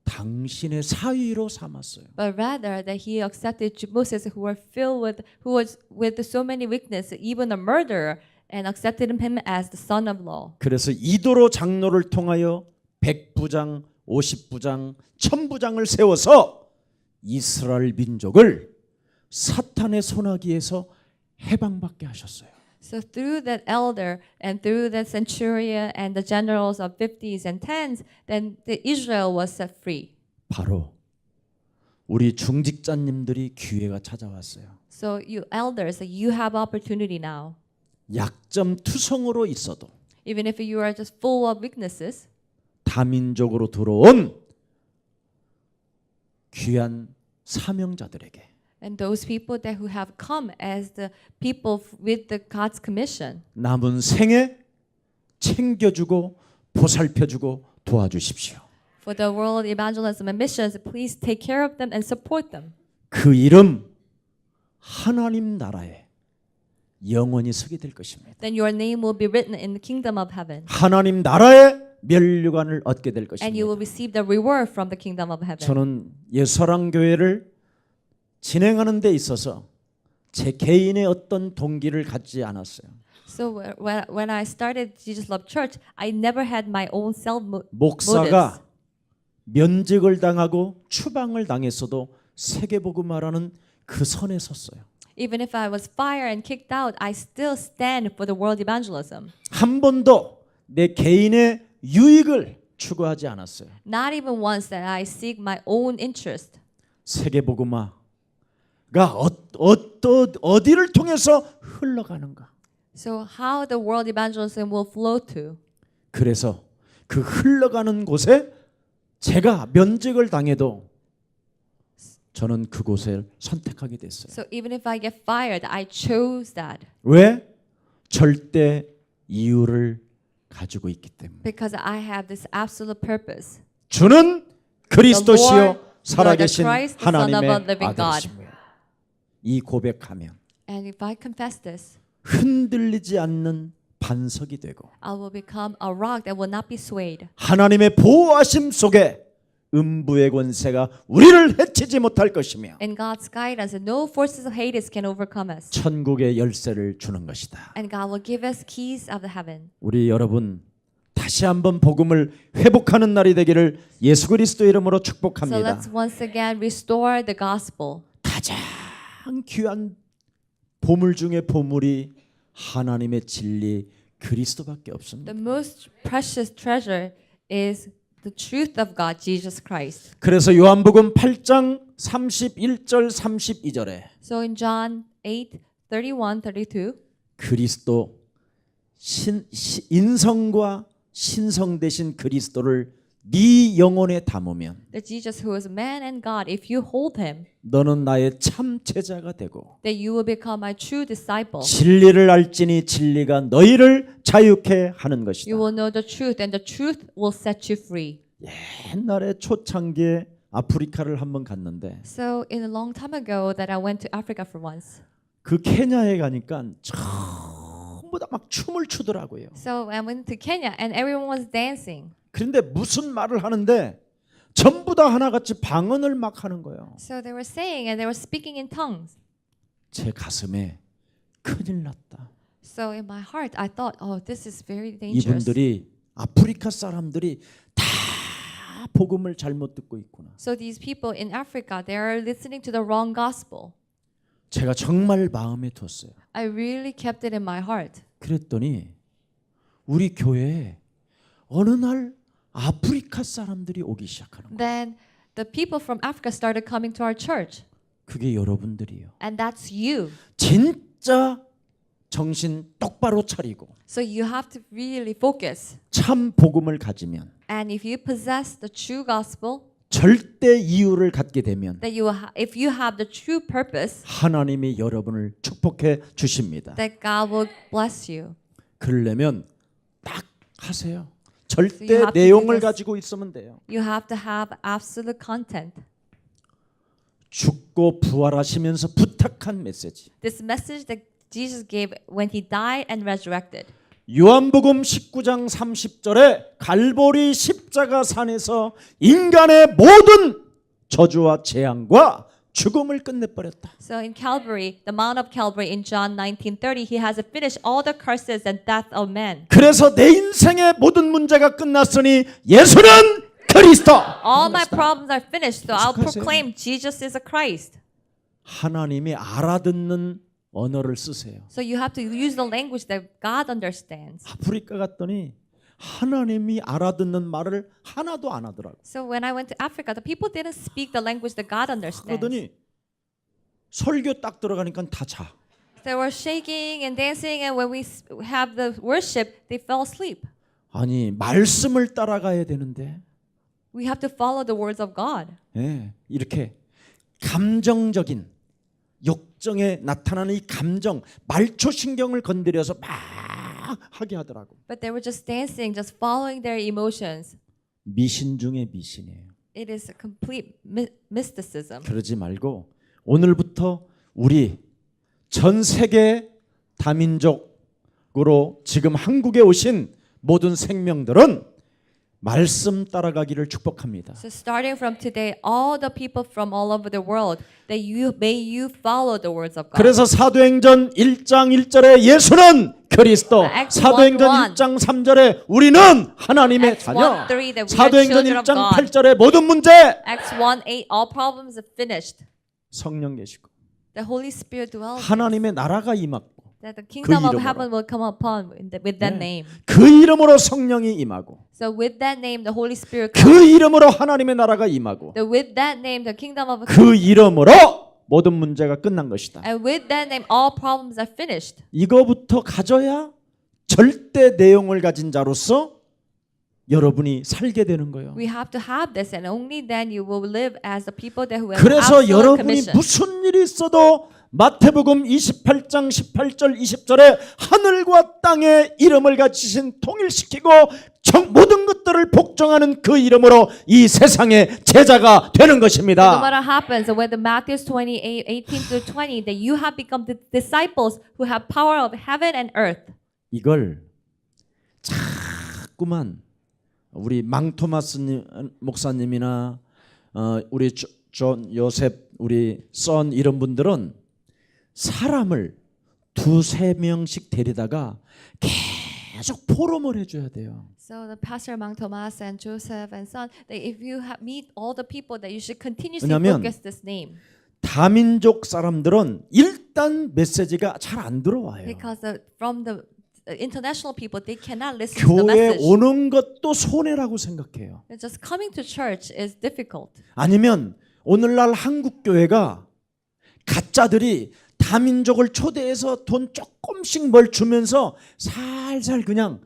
당신의 사위로 삼았어요. But rather that he accepted Moses, who was with so many weaknesses, even a murderer, and accepted him as the son-in-law. 그래서 이도로 장로를 통하여 100부장, 50부장, 1000부장을 세워서 이스라엘 민족을 사탄의 손아귀에서 해방받게 하셨어요. So through that elder and through that centurion and the generals of 50s and 10s, then Israel was set free. 바로 우리 중직자님들이 기회가 찾아왔어요. So you elders, you have opportunity now. 약점투성으로 있어도 Even if you are just full of weaknesses, 다민족으로 들어온 귀한 사명자들에게 and those people that who have come as the people with the God's commission, 남은 생에 챙겨주고 보살펴주고 도와주십시오. for the world evangelism and missions, please take care of them and support them. 그 이름 하나님 나라에 영원히 서게 될 것입니다. Then your name will be written in the kingdom of heaven, 하나님 나라의 면류관을 얻게 될 and you will 것입니다. receive the reward from the kingdom of heaven. 저는 예서랑 교회를 진행하는 데 있어서 제 개인의 어떤 동기를 갖지 않았어요. So when I started Jesus Love Church, I never had my own self motives. 목사가 면직을 당하고 추방을 당했어도 세계복음화라는 그 선에 섰어요. Even if I was fired and kicked out, I still stand for the world evangelism. 한 번도 내 개인의 유익을 추구하지 않았어요. Not even once that I seek my own interest. 세계복음화가 어디를 통해서 흘러가는가? So how the world evangelism will flow to. 그래서 그 흘러가는 곳에 제가 면직을 당해도 저는 그곳을 선택하게 됐어요. So even if I get fired, I chose that 왜? 절대 이유를 가지고 있기 때문에. because I have this absolute purpose. 주는 그리스도시요 The Lord, 살아계신 the Christ, the Son of 하나님의 a living God. 아들이시며. 이 고백하면 And if I confess this, 흔들리지 않는 반석이 되고 I will become a rock that will not be swayed. 하나님의 보호하심 속에 음부의 권세가 우리를 해치지 못할 것이며 In God's guidance, and no forces of Hades can overcome us. 천국의 열쇠를 주는 것이다. And God will give us keys of the heaven. 우리 여러분 다시 한번 복음을 회복하는 날이 되기를 예수 그리스도 이름으로 So 축복합니다. let's once again restore the gospel. 가장 귀한 보물 중에 보물이 하나님의 진리 그리스도밖에 없습니다. The most precious treasure is the truth of God, Jesus Christ. 그래서 요한복음 8장 31절 32절에 So in John 8:31, 32, 그리스도 인성과 신성 되신 그리스도를 네 영혼에 담으면 that Jesus who is man and God, if you hold him, 너는 나의 참 제자가 되고 that you will become my true disciple. 진리를 알지니 진리가 너희를 자유케 하는 것이다. You will know the truth and the truth will set you free. 옛날에 초창기에 아프리카를 한번 갔는데 So in a long time ago that I went to Africa for once. 그 케냐에 가니까 전부 다 막 춤을 추더라고요. So I went to Kenya and everyone was dancing. 그런데 무슨 말을 하는데 전부 다 하나같이 방언을 막 하는 거예요. So they were saying and they were speaking in tongues. 제 가슴에 큰일 났다. So in my heart I thought, oh, this is very dangerous. 이분들이 아프리카 사람들이 다 복음을 잘못 듣고 있구나. So these people in Africa, they are listening to the wrong gospel. 제가 정말 마음에 뒀어요. I really kept it in my heart. 그랬더니 우리 교회에 어느 날 아프리카 사람들이 오기 시작하는 거예요. Then the people from Africa started coming to our church. 그게 여러분들이요. And that's you. 진짜 정신 똑바로 차리고 So you have to really focus. 참 복음을 가지면 And if you possess the true gospel, 절대 이유를 갖게 되면 that if you have the true purpose, 하나님이 여러분을 축복해 주십니다. that God will bless you. 그러려면 딱 하세요. So you 절대 have to do 내용을 this. 가지고 있으면 돼요. You have to have absolute content. 죽고 부활하시면서 부탁한 메시지. This message that Jesus gave when he died and resurrected. 요한복음 19장 30절에 갈보리 십자가 산에서 인간의 모든 저주와 재앙과 죽음을 끝내버렸다. So in Calvary, the Mount of Calvary in John 19:30, he has finished all the curses and death of men. 그래서 내 인생의 모든 문제가 끝났으니 예수는 그리스도. All my problems are finished, so I'll 축하하세요. proclaim Jesus is a Christ. 하나님이 알아듣는 언어를 쓰세요. So you have to use the language that God understands. 아프리카 갔더니 하나님이 알아듣는 말을 하나도 안 하더라고. So when I went to Africa, the people didn't speak the language that God understands. 그러더니 설교 딱 들어가니까 다 자. They were shaking and dancing, and when we have the worship, they fell asleep. 아니 말씀을 따라가야 되는데 We have to follow the words of God. 예, 이렇게 감정적인 욕정에 나타나는 이 감정 말초 신경을 건드려서 막 하게 하더라고. But they were just dancing, just following their emotions. 미신 중에 미신이에요. It is a complete mysticism. 그러지 말고 오늘부터 우리 전 세계 다민족으로 지금 한국에 오신 모든 생명들은 말씀 따라가기를 축복합니다. So starting from today, all the people from all over the world, that may you follow the words of God. 그래서 사도행전 1장 1절에 예수는 그리스도, Acts 사도행전 1:1. 1장 3절에 우리는 하나님의 Acts 자녀, 1:3 that we are 사도행전 children of 1장 God. 8절에 모든 문제 Acts 1:8, all problems are finished. 성령 계시고 The Holy Spirit dwells. 하나님의 나라가 임하고 that the kingdom of 이름으로. heaven will come upon with that 네. name. 그 이름으로 성령이 임하고 So with that name, the Holy Spirit 그 comes. 이름으로 하나님의 나라가 임하고 With that name, the kingdom of 그 이름으로 모든 문제가 끝난 것이다. and with that name, all problems are finished. 이거부터 가져야 절대 내용을 가진 자로서 여러분이 살게 되는 거예요. We have to have this, and only then you will live as the people that who have 그래서 absolute 여러분이 commission. 무슨 일이 있어도 마태복음 28장 18절 20절에 하늘과 땅의 이름을 가지신 통일시키고 모든 것들을 복종하는 그 이름으로 이 세상의 제자가 되는 No 것입니다. matter happens, with the Matthew 28:18 to 20, that you have become the disciples who have power of heaven and earth. 이걸 자꾸만 우리 망토마스 목사님이나 우리 존 요셉 우리 선 이런 분들은 사람을 2-3명씩 데리다가 계속 포럼을 해줘야 돼요. So the pastor among Thomas and Joseph and son, that if you meet all the people, that you should continuously 왜냐하면 focus this name, 다민족 사람들은 일단 메시지가 잘 안 들어와요. because from the international people, they cannot listen to the 교회 message. 오는 것도 손해라고 생각해요. Just coming to church is difficult. 아니면 오늘날 한국 교회가 가짜들이 다민족을 초대해서 돈 조금씩 뭘 주면서 살살 그냥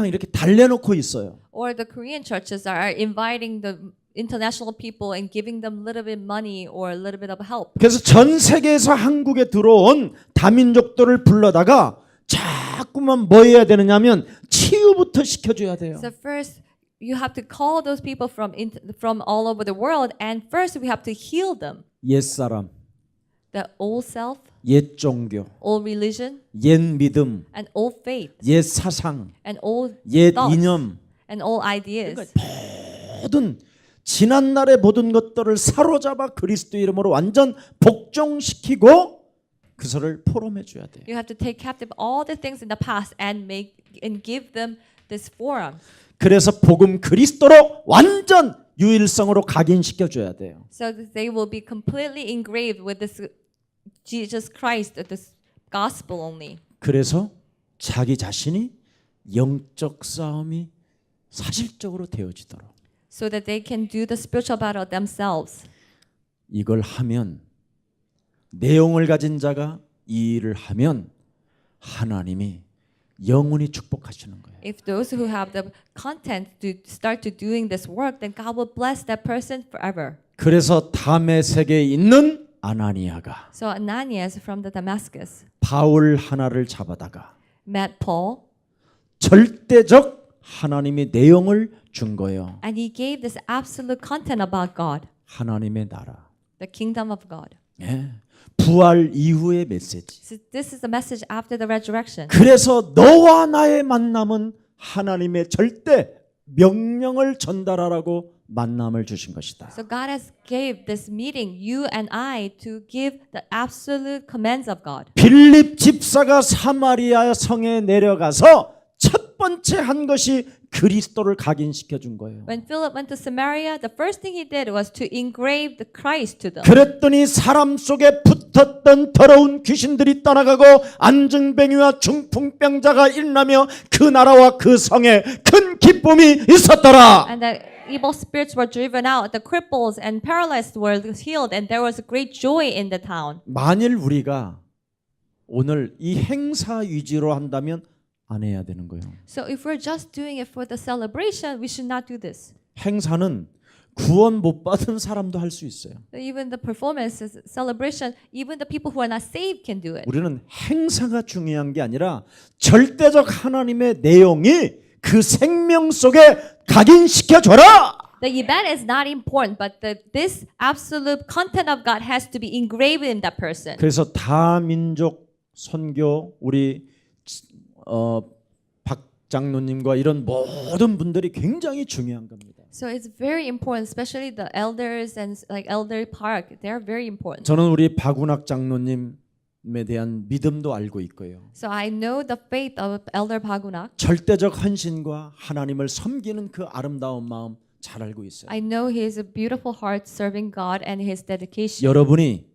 이렇게 달래놓고 있어요. Or the Korean churches are inviting the international people and giving them a little bit money or a little bit of help. 그래서 전 세계에서 한국에 들어온 다민족들을 불러다가 자꾸만 뭐 해야 되느냐면 치유부터 시켜줘야 돼요. So first, you have to call those people from all over the world, and first we have to heal them. 옛사람, The old self, 옛 종교, old religion, 옛 믿음, and old faith, 옛 사상, and old 옛 thoughts, 이념, and old ideas. 모든 지난날의 모든 것들을 사로잡아 그리스도 이름으로 완전 복종시키고 그것을 포럼해 줘야 돼요. You have to take captive all the things in the past and give them this forum. 그래서 복음 그리스도로 완전 유일성으로 각인시켜 줘야 돼요. So that they will be completely engraved with this Jesus Christ, this gospel only. 그래서 자기 자신이 영적 싸움이 사실적으로 되어지도록 So that they can do the spiritual battle themselves. 이걸 하면 내용을 가진 자가 이 일을 하면 하나님이 영원히 축복하시는 거예요. If those who have the content to start to doing this work, then God will bless that person forever. 그래서 다메섹에 있는 아나니아가 So Ananias from the Damascus 바울 하나를 잡아다가 met Paul, 절대적 하나님의 내용을 준 거예요. and he gave this absolute content about God, 하나님의 나라. the kingdom of God. 예. 부활 이후의 메시지. So this is the message after the resurrection. 그래서 너와 나의 만남은 하나님의 절대 명령을 전달하라고 만남을 주신 것이다. So God has gave this meeting, you and I, to give the absolute commands of God. 빌립 집사가 사마리아 성에 내려가서 첫 번째 한 것이 그리스도를 각인시켜 준 거예요. When Philip went to Samaria, the first thing he did was to engrave the Christ to them. 그랬더니 사람 속에 붙었던 더러운 귀신들이 떠나가고 안증뱅이와 중풍병자가 일어나며 그 나라와 그 성에 큰 기쁨이 있었더라. And the evil spirits were driven out, the cripples and paralyzed were healed, and there was great joy in the town. 만일 우리가 오늘 이 행사 위주로 한다면 안 해야 되는 거예요. So if we're just doing it for the celebration, we should not do this. 행사는 구원 못 받은 사람도 할 수 있어요. Even the performance celebration, even the people who are not saved can do it. 우리는 행사가 중요한 게 아니라 절대적 하나님의 내용이 그 생명 속에 각인시켜 줘라. The event is not important, but this absolute content of God has to be engraved in that person. 그래서 다민족 선교 우리 박 장로님과 이런 모든 분들이 굉장히 중요한 겁니다. So it's very important, especially the elders and like Elder Park. They're very important. 저는 우리 박운학 장로님에 대한 믿음도 알고 있고요. So I know the faith of Elder Pagunak. 절대적 헌신과 하나님을 섬기는 그 아름다운 마음 잘 알고 있어요. I know he has a beautiful heart serving God and his dedication. 여러분이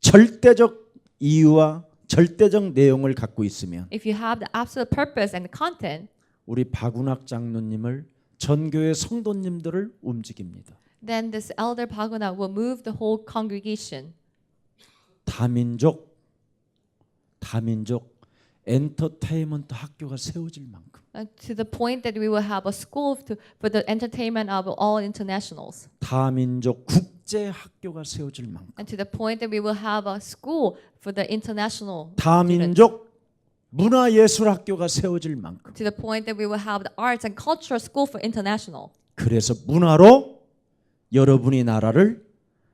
절대적 이유와 절대적 내용을 갖고 있으면 if you have the absolute purpose and the content, 우리 박운학 장로님을 전교회 성도님들을 움직입니다. then this elder Paguna will move the whole congregation. 다민족 엔터테인먼트 학교가 세워질 만큼 To the point that we will have a school for the entertainment of all internationals. 다민족 국제 학교가 세워질 만큼 And to the point that we will have a school for the international students. 다민족 문화예술 학교가 세워질 만큼 To the point that we will have the arts and culture school for international. 그래서 문화로 여러분이 나라를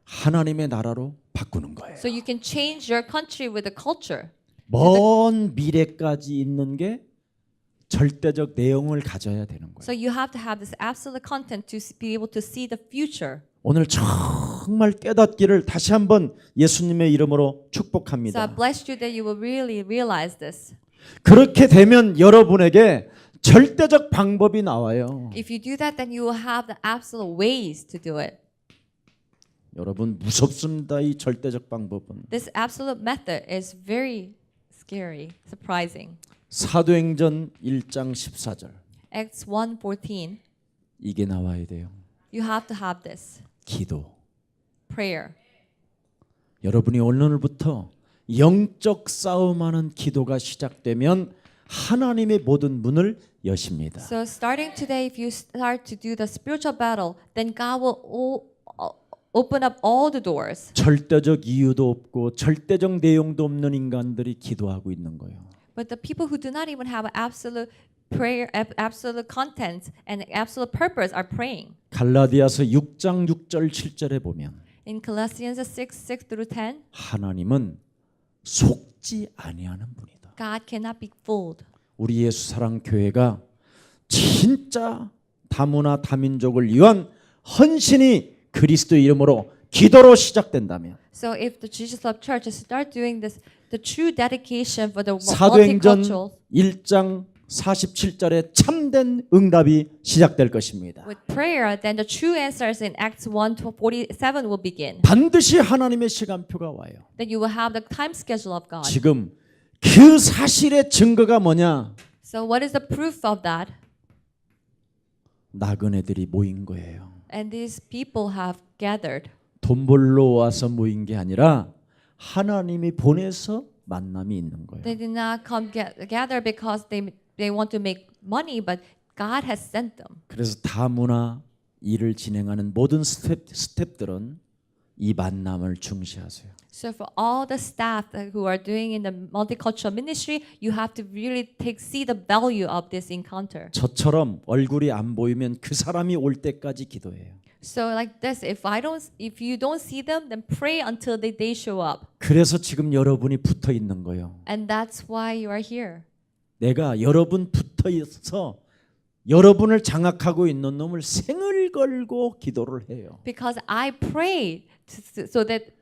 하나님의 나라로 바꾸는 거예요. So you can change your country with the culture. 먼 미래까지 있는 게 절대적 내용을 가져야 되는 거예요. So you have to have this absolute content to be able to see the future. 오늘 정말 깨닫기를 다시 한번 예수님의 이름으로 So I 축복합니다. bless you that you will really realize this. 그렇게 되면 여러분에게 절대적 방법이 나와요. If you do that, then you will have the absolute ways to do it. 여러분 무섭습니다. 이 절대적 방법은. This absolute method is very scary, surprising. 사도행전 1장 14절. Acts 1:14. 이게 나와야 돼요. You have to have this 기도. prayer. 여러분이 오늘부터 영적 싸움하는 기도가 시작되면 하나님의 모든 문을 여십니다. So starting today, if you start to do the spiritual battle, then God will open up all the doors. 절대적 이유도 없고 절대적 내용도 없는 인간들이 기도하고 있는 거예요. But the people who do not even have absolute prayer, absolute content, and absolute purpose are praying. 갈라디아서 6장 6절 7절에 보면 In Colossians 6:6-10, 하나님은 속지 아니하는 분이다. God cannot be fooled. 우리 예수 사랑 교회가 진짜 다문화 다민족을 위한 헌신이 그리스도 이름으로 기도로 시작된다면 So if the Jesus Love Church start doing this, the true dedication for the 사도행전 multicultural 1장 47절에 참된 응답이 시작될 것입니다. with prayer, then the true answers in Acts 1:47 will begin. 반드시 하나님의 시간표가 와요. Then you will have the time schedule of God. 지금 그 사실의 증거가 뭐냐? So what is the proof of that? 나그네들이 모인 거예요. And these people have gathered. 돈 벌러 와서 모인 게 아니라 하나님이 보내서 만남이 있는 거예요. They did not come gather because they want to make money, but God has sent them. 그래서 다문화 일을 진행하는 모든 스텝들은 이 만남을 중시하세요. So for all the staff who are doing in the multicultural ministry, you have to really see the value of this encounter. 저처럼 얼굴이 안 보이면 그 사람이 올 때까지 기도해요. So like this, if you don't see them, then pray until they show up. 그래서 지금 여러분이 붙어 있는 거예요. And that's why you are here. 내가 여러분 붙어 있어서 여러분을 장악하고 있는 놈을 생을 걸고 기도를 해요. Because I pray so that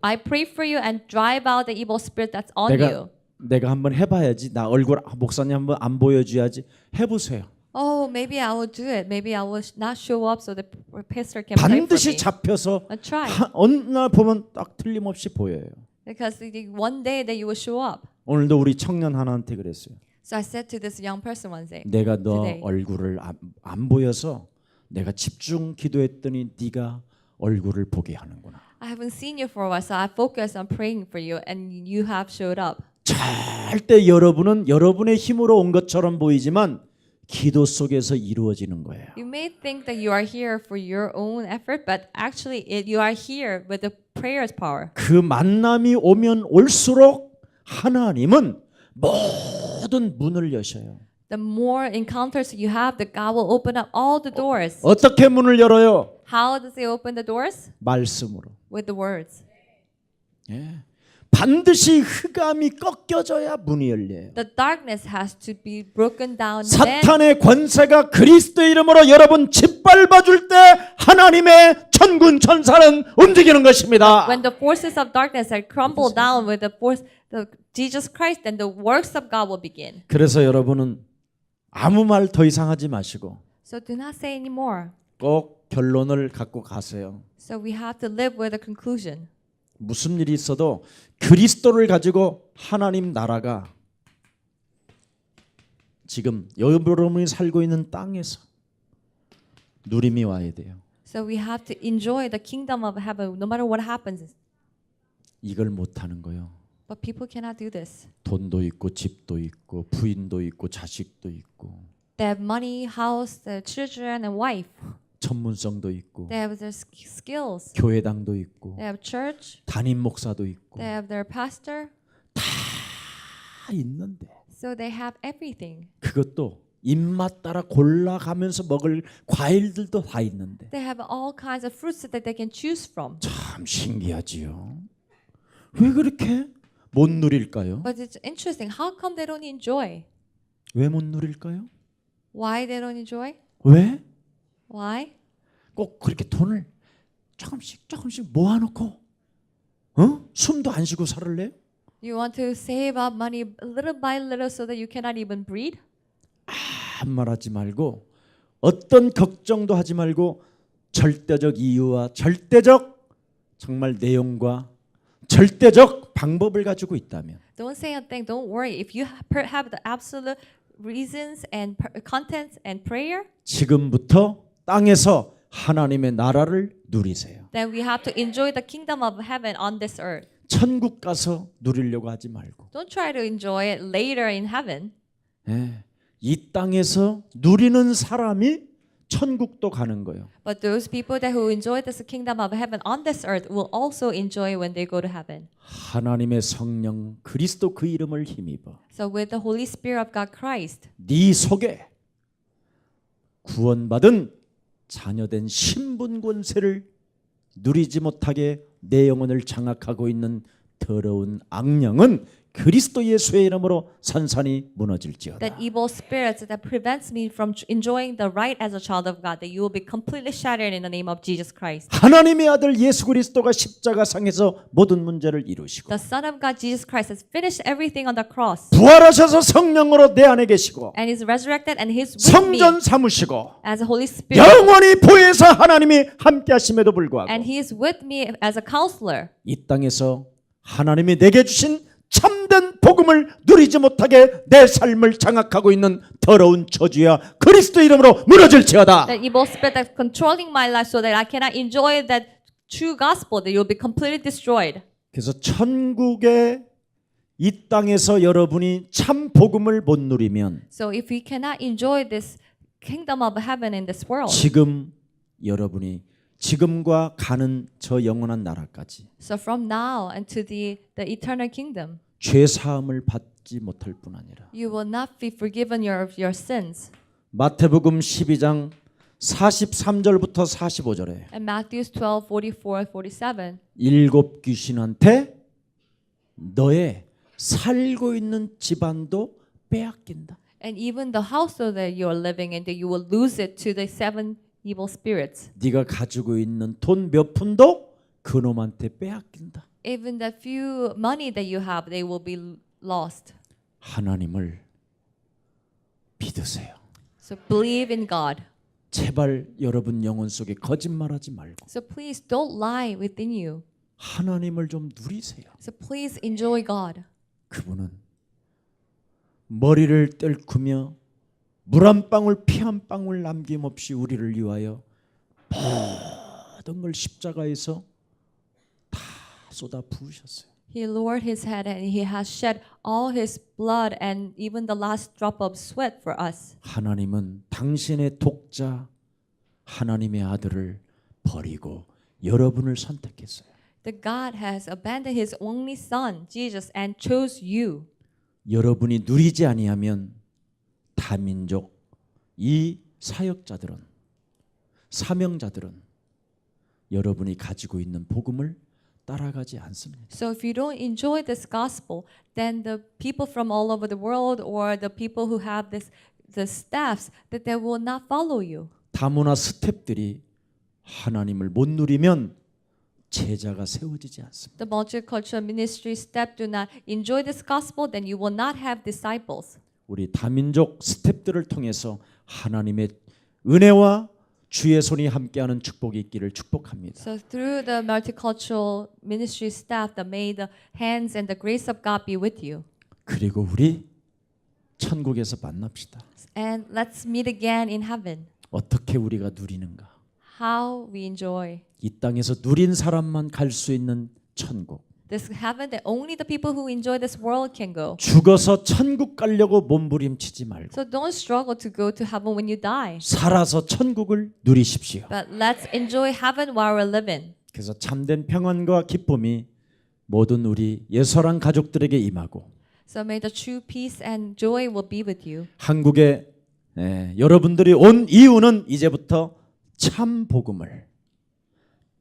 I pray for you and drive out the evil spirit that's on you. 내가 한번 해봐야지. 나 얼굴 목사님 한번 안 보여줘야지. 해보세요. Oh, maybe I will do it. Maybe I will not show up so the pastor can pray for 반드시 me. 잡혀서 I'll try. 어느 날 보면 딱 틀림없이 보여요. Because one day that you will show up. 오늘도 우리 청년 하나한테 그랬어요. So I said to this young person one day, 내가 너 today. 얼굴을 안 보여서 내가 집중 기도했더니 네가 얼굴을 보게 하는구나. I haven't seen you for a while, so I focused on praying for you, and you have showed up. 절대 여러분은 여러분의 힘으로 온 것처럼 보이지만 기도 속에서 이루어지는 거예요. You may think that you are here for your own effort, but actually you are here with the prayer's power. 그 만남이 오면 올수록 하나님은 모든 문을 여셔요. The more encounters you have, the God will open up all the doors. 어떻게 문을 열어요? How does He open the doors? 말씀으로. With the words. 예. 반드시 흑암이 꺾여져야 문이 열려요. The darkness has to be broken down. Then, 사탄의 권세가 그리스도 이름으로 여러분 짓밟아 줄 때 하나님의 천군 천사는 움직이는 것입니다. when the forces of darkness are crumbled down with the Jesus Christ, then the works of God will begin. 그래서 여러분은 아무 말 더 이상 하지 마시고 So do not say anymore. 꼭 결론을 갖고 가세요. So we have to live with a conclusion. 무슨 일이 있어도 그리스도를 가지고 하나님 나라가 지금 여러분이 살고 있는 땅에서 누림이 와야 돼요. So we have to enjoy the kingdom of heaven no matter what happens. 이걸 못 하는 거예요. But people cannot do this. 돈도 있고 집도 있고 부인도 있고 자식도 있고 They have money, house, their children, and wife. 전문성도 있고 They have their skills. 교회당도 있고 They have church. 담임 목사도 있고 They have their pastor. 다 있는데 So they have everything. 그것도 입맛 따라 골라가면서 먹을 과일들도 다 있는데 They have all kinds of fruits that they can choose from. 참 신기하지요. 왜 그렇게 못 누릴까요? But it's interesting. How come they don't enjoy? 왜 못 누릴까요? Why they don't enjoy? 왜? Why? 꼭 그렇게 돈을 조금씩 모아놓고 숨도 안 쉬고 살을래요? You want to save up money little by little so that you cannot even breathe? 한 말하지 말고 어떤 걱정도 하지 말고 절대적 이유와 절대적 정말 내용과 절대적 방법을 가지고 있다면 Don't say a thing. Don't worry. If you have the absolute reasons and contents and prayer, 지금부터 땅에서 하나님의 나라를 누리세요. then we have to enjoy the kingdom of heaven on this earth. 천국 가서 누리려고 하지 말고 Don't try to enjoy it later in heaven. 이 땅에서 누리는 사람이 천국도 가는 거예요. But those people that who enjoy this kingdom of heaven on this earth will also enjoy when they go to heaven. 하나님의 성령 그리스도 그 이름을 힘입어 So with the Holy Spirit of God Christ, 네 속에 구원받은 자녀된 신분 권세를 누리지 못하게 내 영혼을 장악하고 있는 더러운 악령은 그리스도 예수의 이름으로 산산이 무너질지어다. that evil spirits that prevents me from enjoying the right as a child of God, that you will be completely shattered in the name of Jesus Christ. 하나님의 아들 예수 그리스도가 십자가상에서 모든 문제를 이루시고 The Son of God, Jesus Christ, has finished everything on the cross 부활하셔서 성령으로 내 안에 계시고 and is resurrected and He's with me 성전 삼으시고 as a Holy Spirit. 영원히 보혜사 하나님이 함께 하심에도 불구하고 And He is with me as a counselor. 이 땅에서 하나님이 내게 주신 참된 복음을 누리지 못하게 내 삶을 장악하고 있는 더러운 저주야 그리스도 이름으로 무너질지어다. That evil spirit that's controlling my life so that I cannot enjoy that true gospel, that you'll be completely destroyed. 그래서 천국의 이 땅에서 여러분이 참 복음을 못 누리면 So if we cannot enjoy this kingdom of heaven in this world, 지금 여러분이 지금과 가는 저 영원한 나라까지 so from now and to the eternal kingdom, 죄 사함을 받지 못할 뿐 아니라 you will not be forgiven your sins. 마태복음 12장 43절부터 45절에 And Matthew 12:44-47. 일곱 귀신한테 너의 살고 있는 집안도 빼앗긴다. And even the household that you are living in, that you will lose it to the seven evil spirits. 네가 가지고 있는 돈 몇 푼도 그놈한테 빼앗긴다. Even the few money that you have, they will be lost. 하나님을 믿으세요. So believe in God. 제발 여러분 영혼 속에 거짓말하지 말고 So please don't lie within you. 하나님을 좀 누리세요. So please enjoy God. 그분은 머리를 땔구며 물 한 방울 피 한 방울 남김없이 우리를 위하여 모든 걸 십자가에서 다 쏟아 부으셨어요. He lowered his head and he has shed all his blood and even the last drop of sweat for us. 하나님은 당신의 독자 하나님의 아들을 버리고 여러분을 선택했어요. That God has abandoned his only son, Jesus, and chose you. 여러분이 누리지 아니하면 다민족 이 사역자들은 사명자들은 여러분이 가지고 있는 복음을 따라가지 않습니다. So if you don't enjoy this gospel, then the people from all over the world or the people who have the staffs, that they will not follow you. 다문화 스텝들이 하나님을 못 누리면 제자가 세워지지 않습니다. The multicultural ministry step do not enjoy this gospel, then you will not have disciples. 우리 다민족 스텝들을 통해서 하나님의 은혜와 주의 손이 함께하는 축복이 있기를 축복합니다. So through the multicultural ministry staff, that may the hands and the grace of God be with you. 그리고 우리 천국에서 만납시다. And let's meet again in heaven. 어떻게 우리가 누리는가? How we enjoy 이 땅에서 누린 사람만 갈 수 있는 천국. this heaven that only the people who enjoy this world can go. 죽어서 천국 가려고 몸부림치지 말고 So don't struggle to go to heaven when you die. 살아서 천국을 누리십시오. But let's enjoy heaven while we're living. 그래서 참된 평안과 기쁨이 모든 우리 예설한 가족들에게 임하고 So may the true peace and joy will be with you. 한국에 여러분들이 온 이유는 이제부터 참 복음을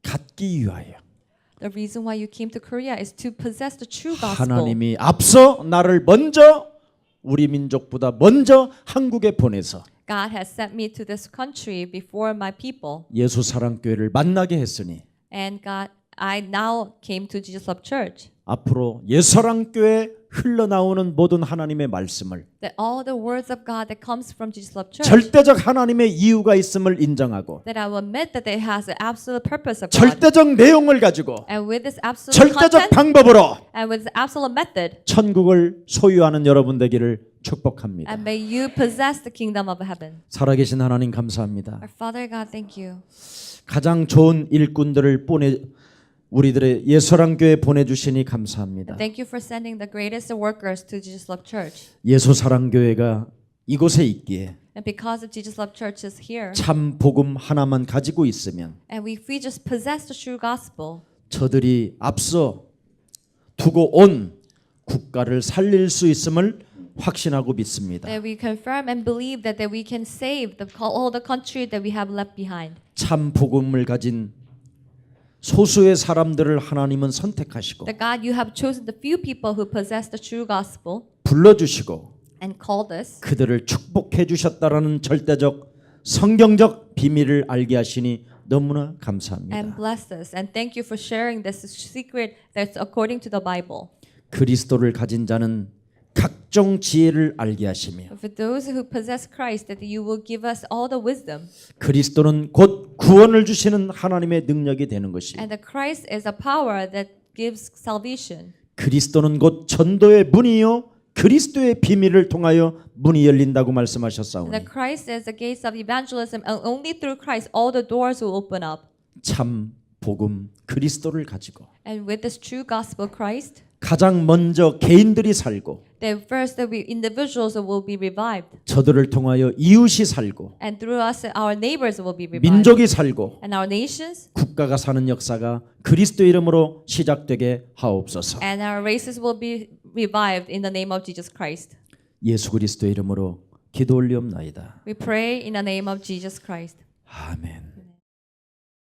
갖기 위하여 The reason why you came to Korea is to possess the true gospel. 하나님이 앞서 나를 먼저 우리 민족보다 먼저 한국에 보내서 God has sent me to this country before my people. 예수 사랑교회를 만나게 했으니 And God, I now came to Jesus Love Church. 앞으로 예사랑교회에 흘러나오는 모든 하나님의 말씀을 That all the words of God that comes from Jesus Love Church, 절대적 하나님의 이유가 있음을 인정하고 that I will admit that it has an absolute purpose of God. 절대적 내용을 가지고 And with this absolute 절대적 content, 방법으로 and with this absolute method, 천국을 소유하는 여러분 되기를 축복합니다. and may you possess the kingdom of heaven. 살아계신 하나님 감사합니다. Our Father God, thank you. 가장 좋은 일꾼들을 우리들의 예서랑교회에 보내주시니 감사합니다. Thank you for sending the greatest workers to Jesus Love Church. 예수사랑교회가 이곳에 있기에 And because of Jesus Love Church is here, 참 복음 하나만 가지고 있으면 and if we just possess the true gospel, 저들이 앞서 두고 온 국가를 살릴 수 있음을 확신하고 믿습니다. that we confirm and believe that we can save all the country that we have left behind. 참 복음을 가진 소수의 사람들을 하나님은 선택하시고 That God, you have chosen the few people who possess the true gospel 불러주시고 and called us, 그들을 축복해 주셨다라는 절대적 성경적 비밀을 알게 하시니 너무나 and 감사합니다. blessed us. And thank you for sharing this secret that's according to the Bible. 그리스도를 가진 자는 각종 지혜를 알게 하시며 For those who possess Christ, that you will give us all the wisdom. 그리스도는 곧 구원을 주시는 하나님의 능력이 되는 것이 And the Christ is a power that gives salvation. 그리스도는 곧 전도의 문이요 그리스도의 비밀을 통하여 문이 열린다고 And 말씀하셨사오니 the Christ is the gates of evangelism, and only through Christ all the doors will open up. 참 복음 그리스도를 가지고 And with this true gospel Christ, 가장 먼저 개인들이 살고 that first that we individuals will be revived, 저들을 통하여 이웃이 살고 and through us our neighbors will be revived, 민족이 살고 and our nations 국가가 사는 역사가 그리스도 이름으로 시작되게 하옵소서. and our races will be revived in the name of Jesus Christ. 예수 그리스도 이름으로 기도 올리옵나이다. We pray in the name of Jesus Christ. 아멘.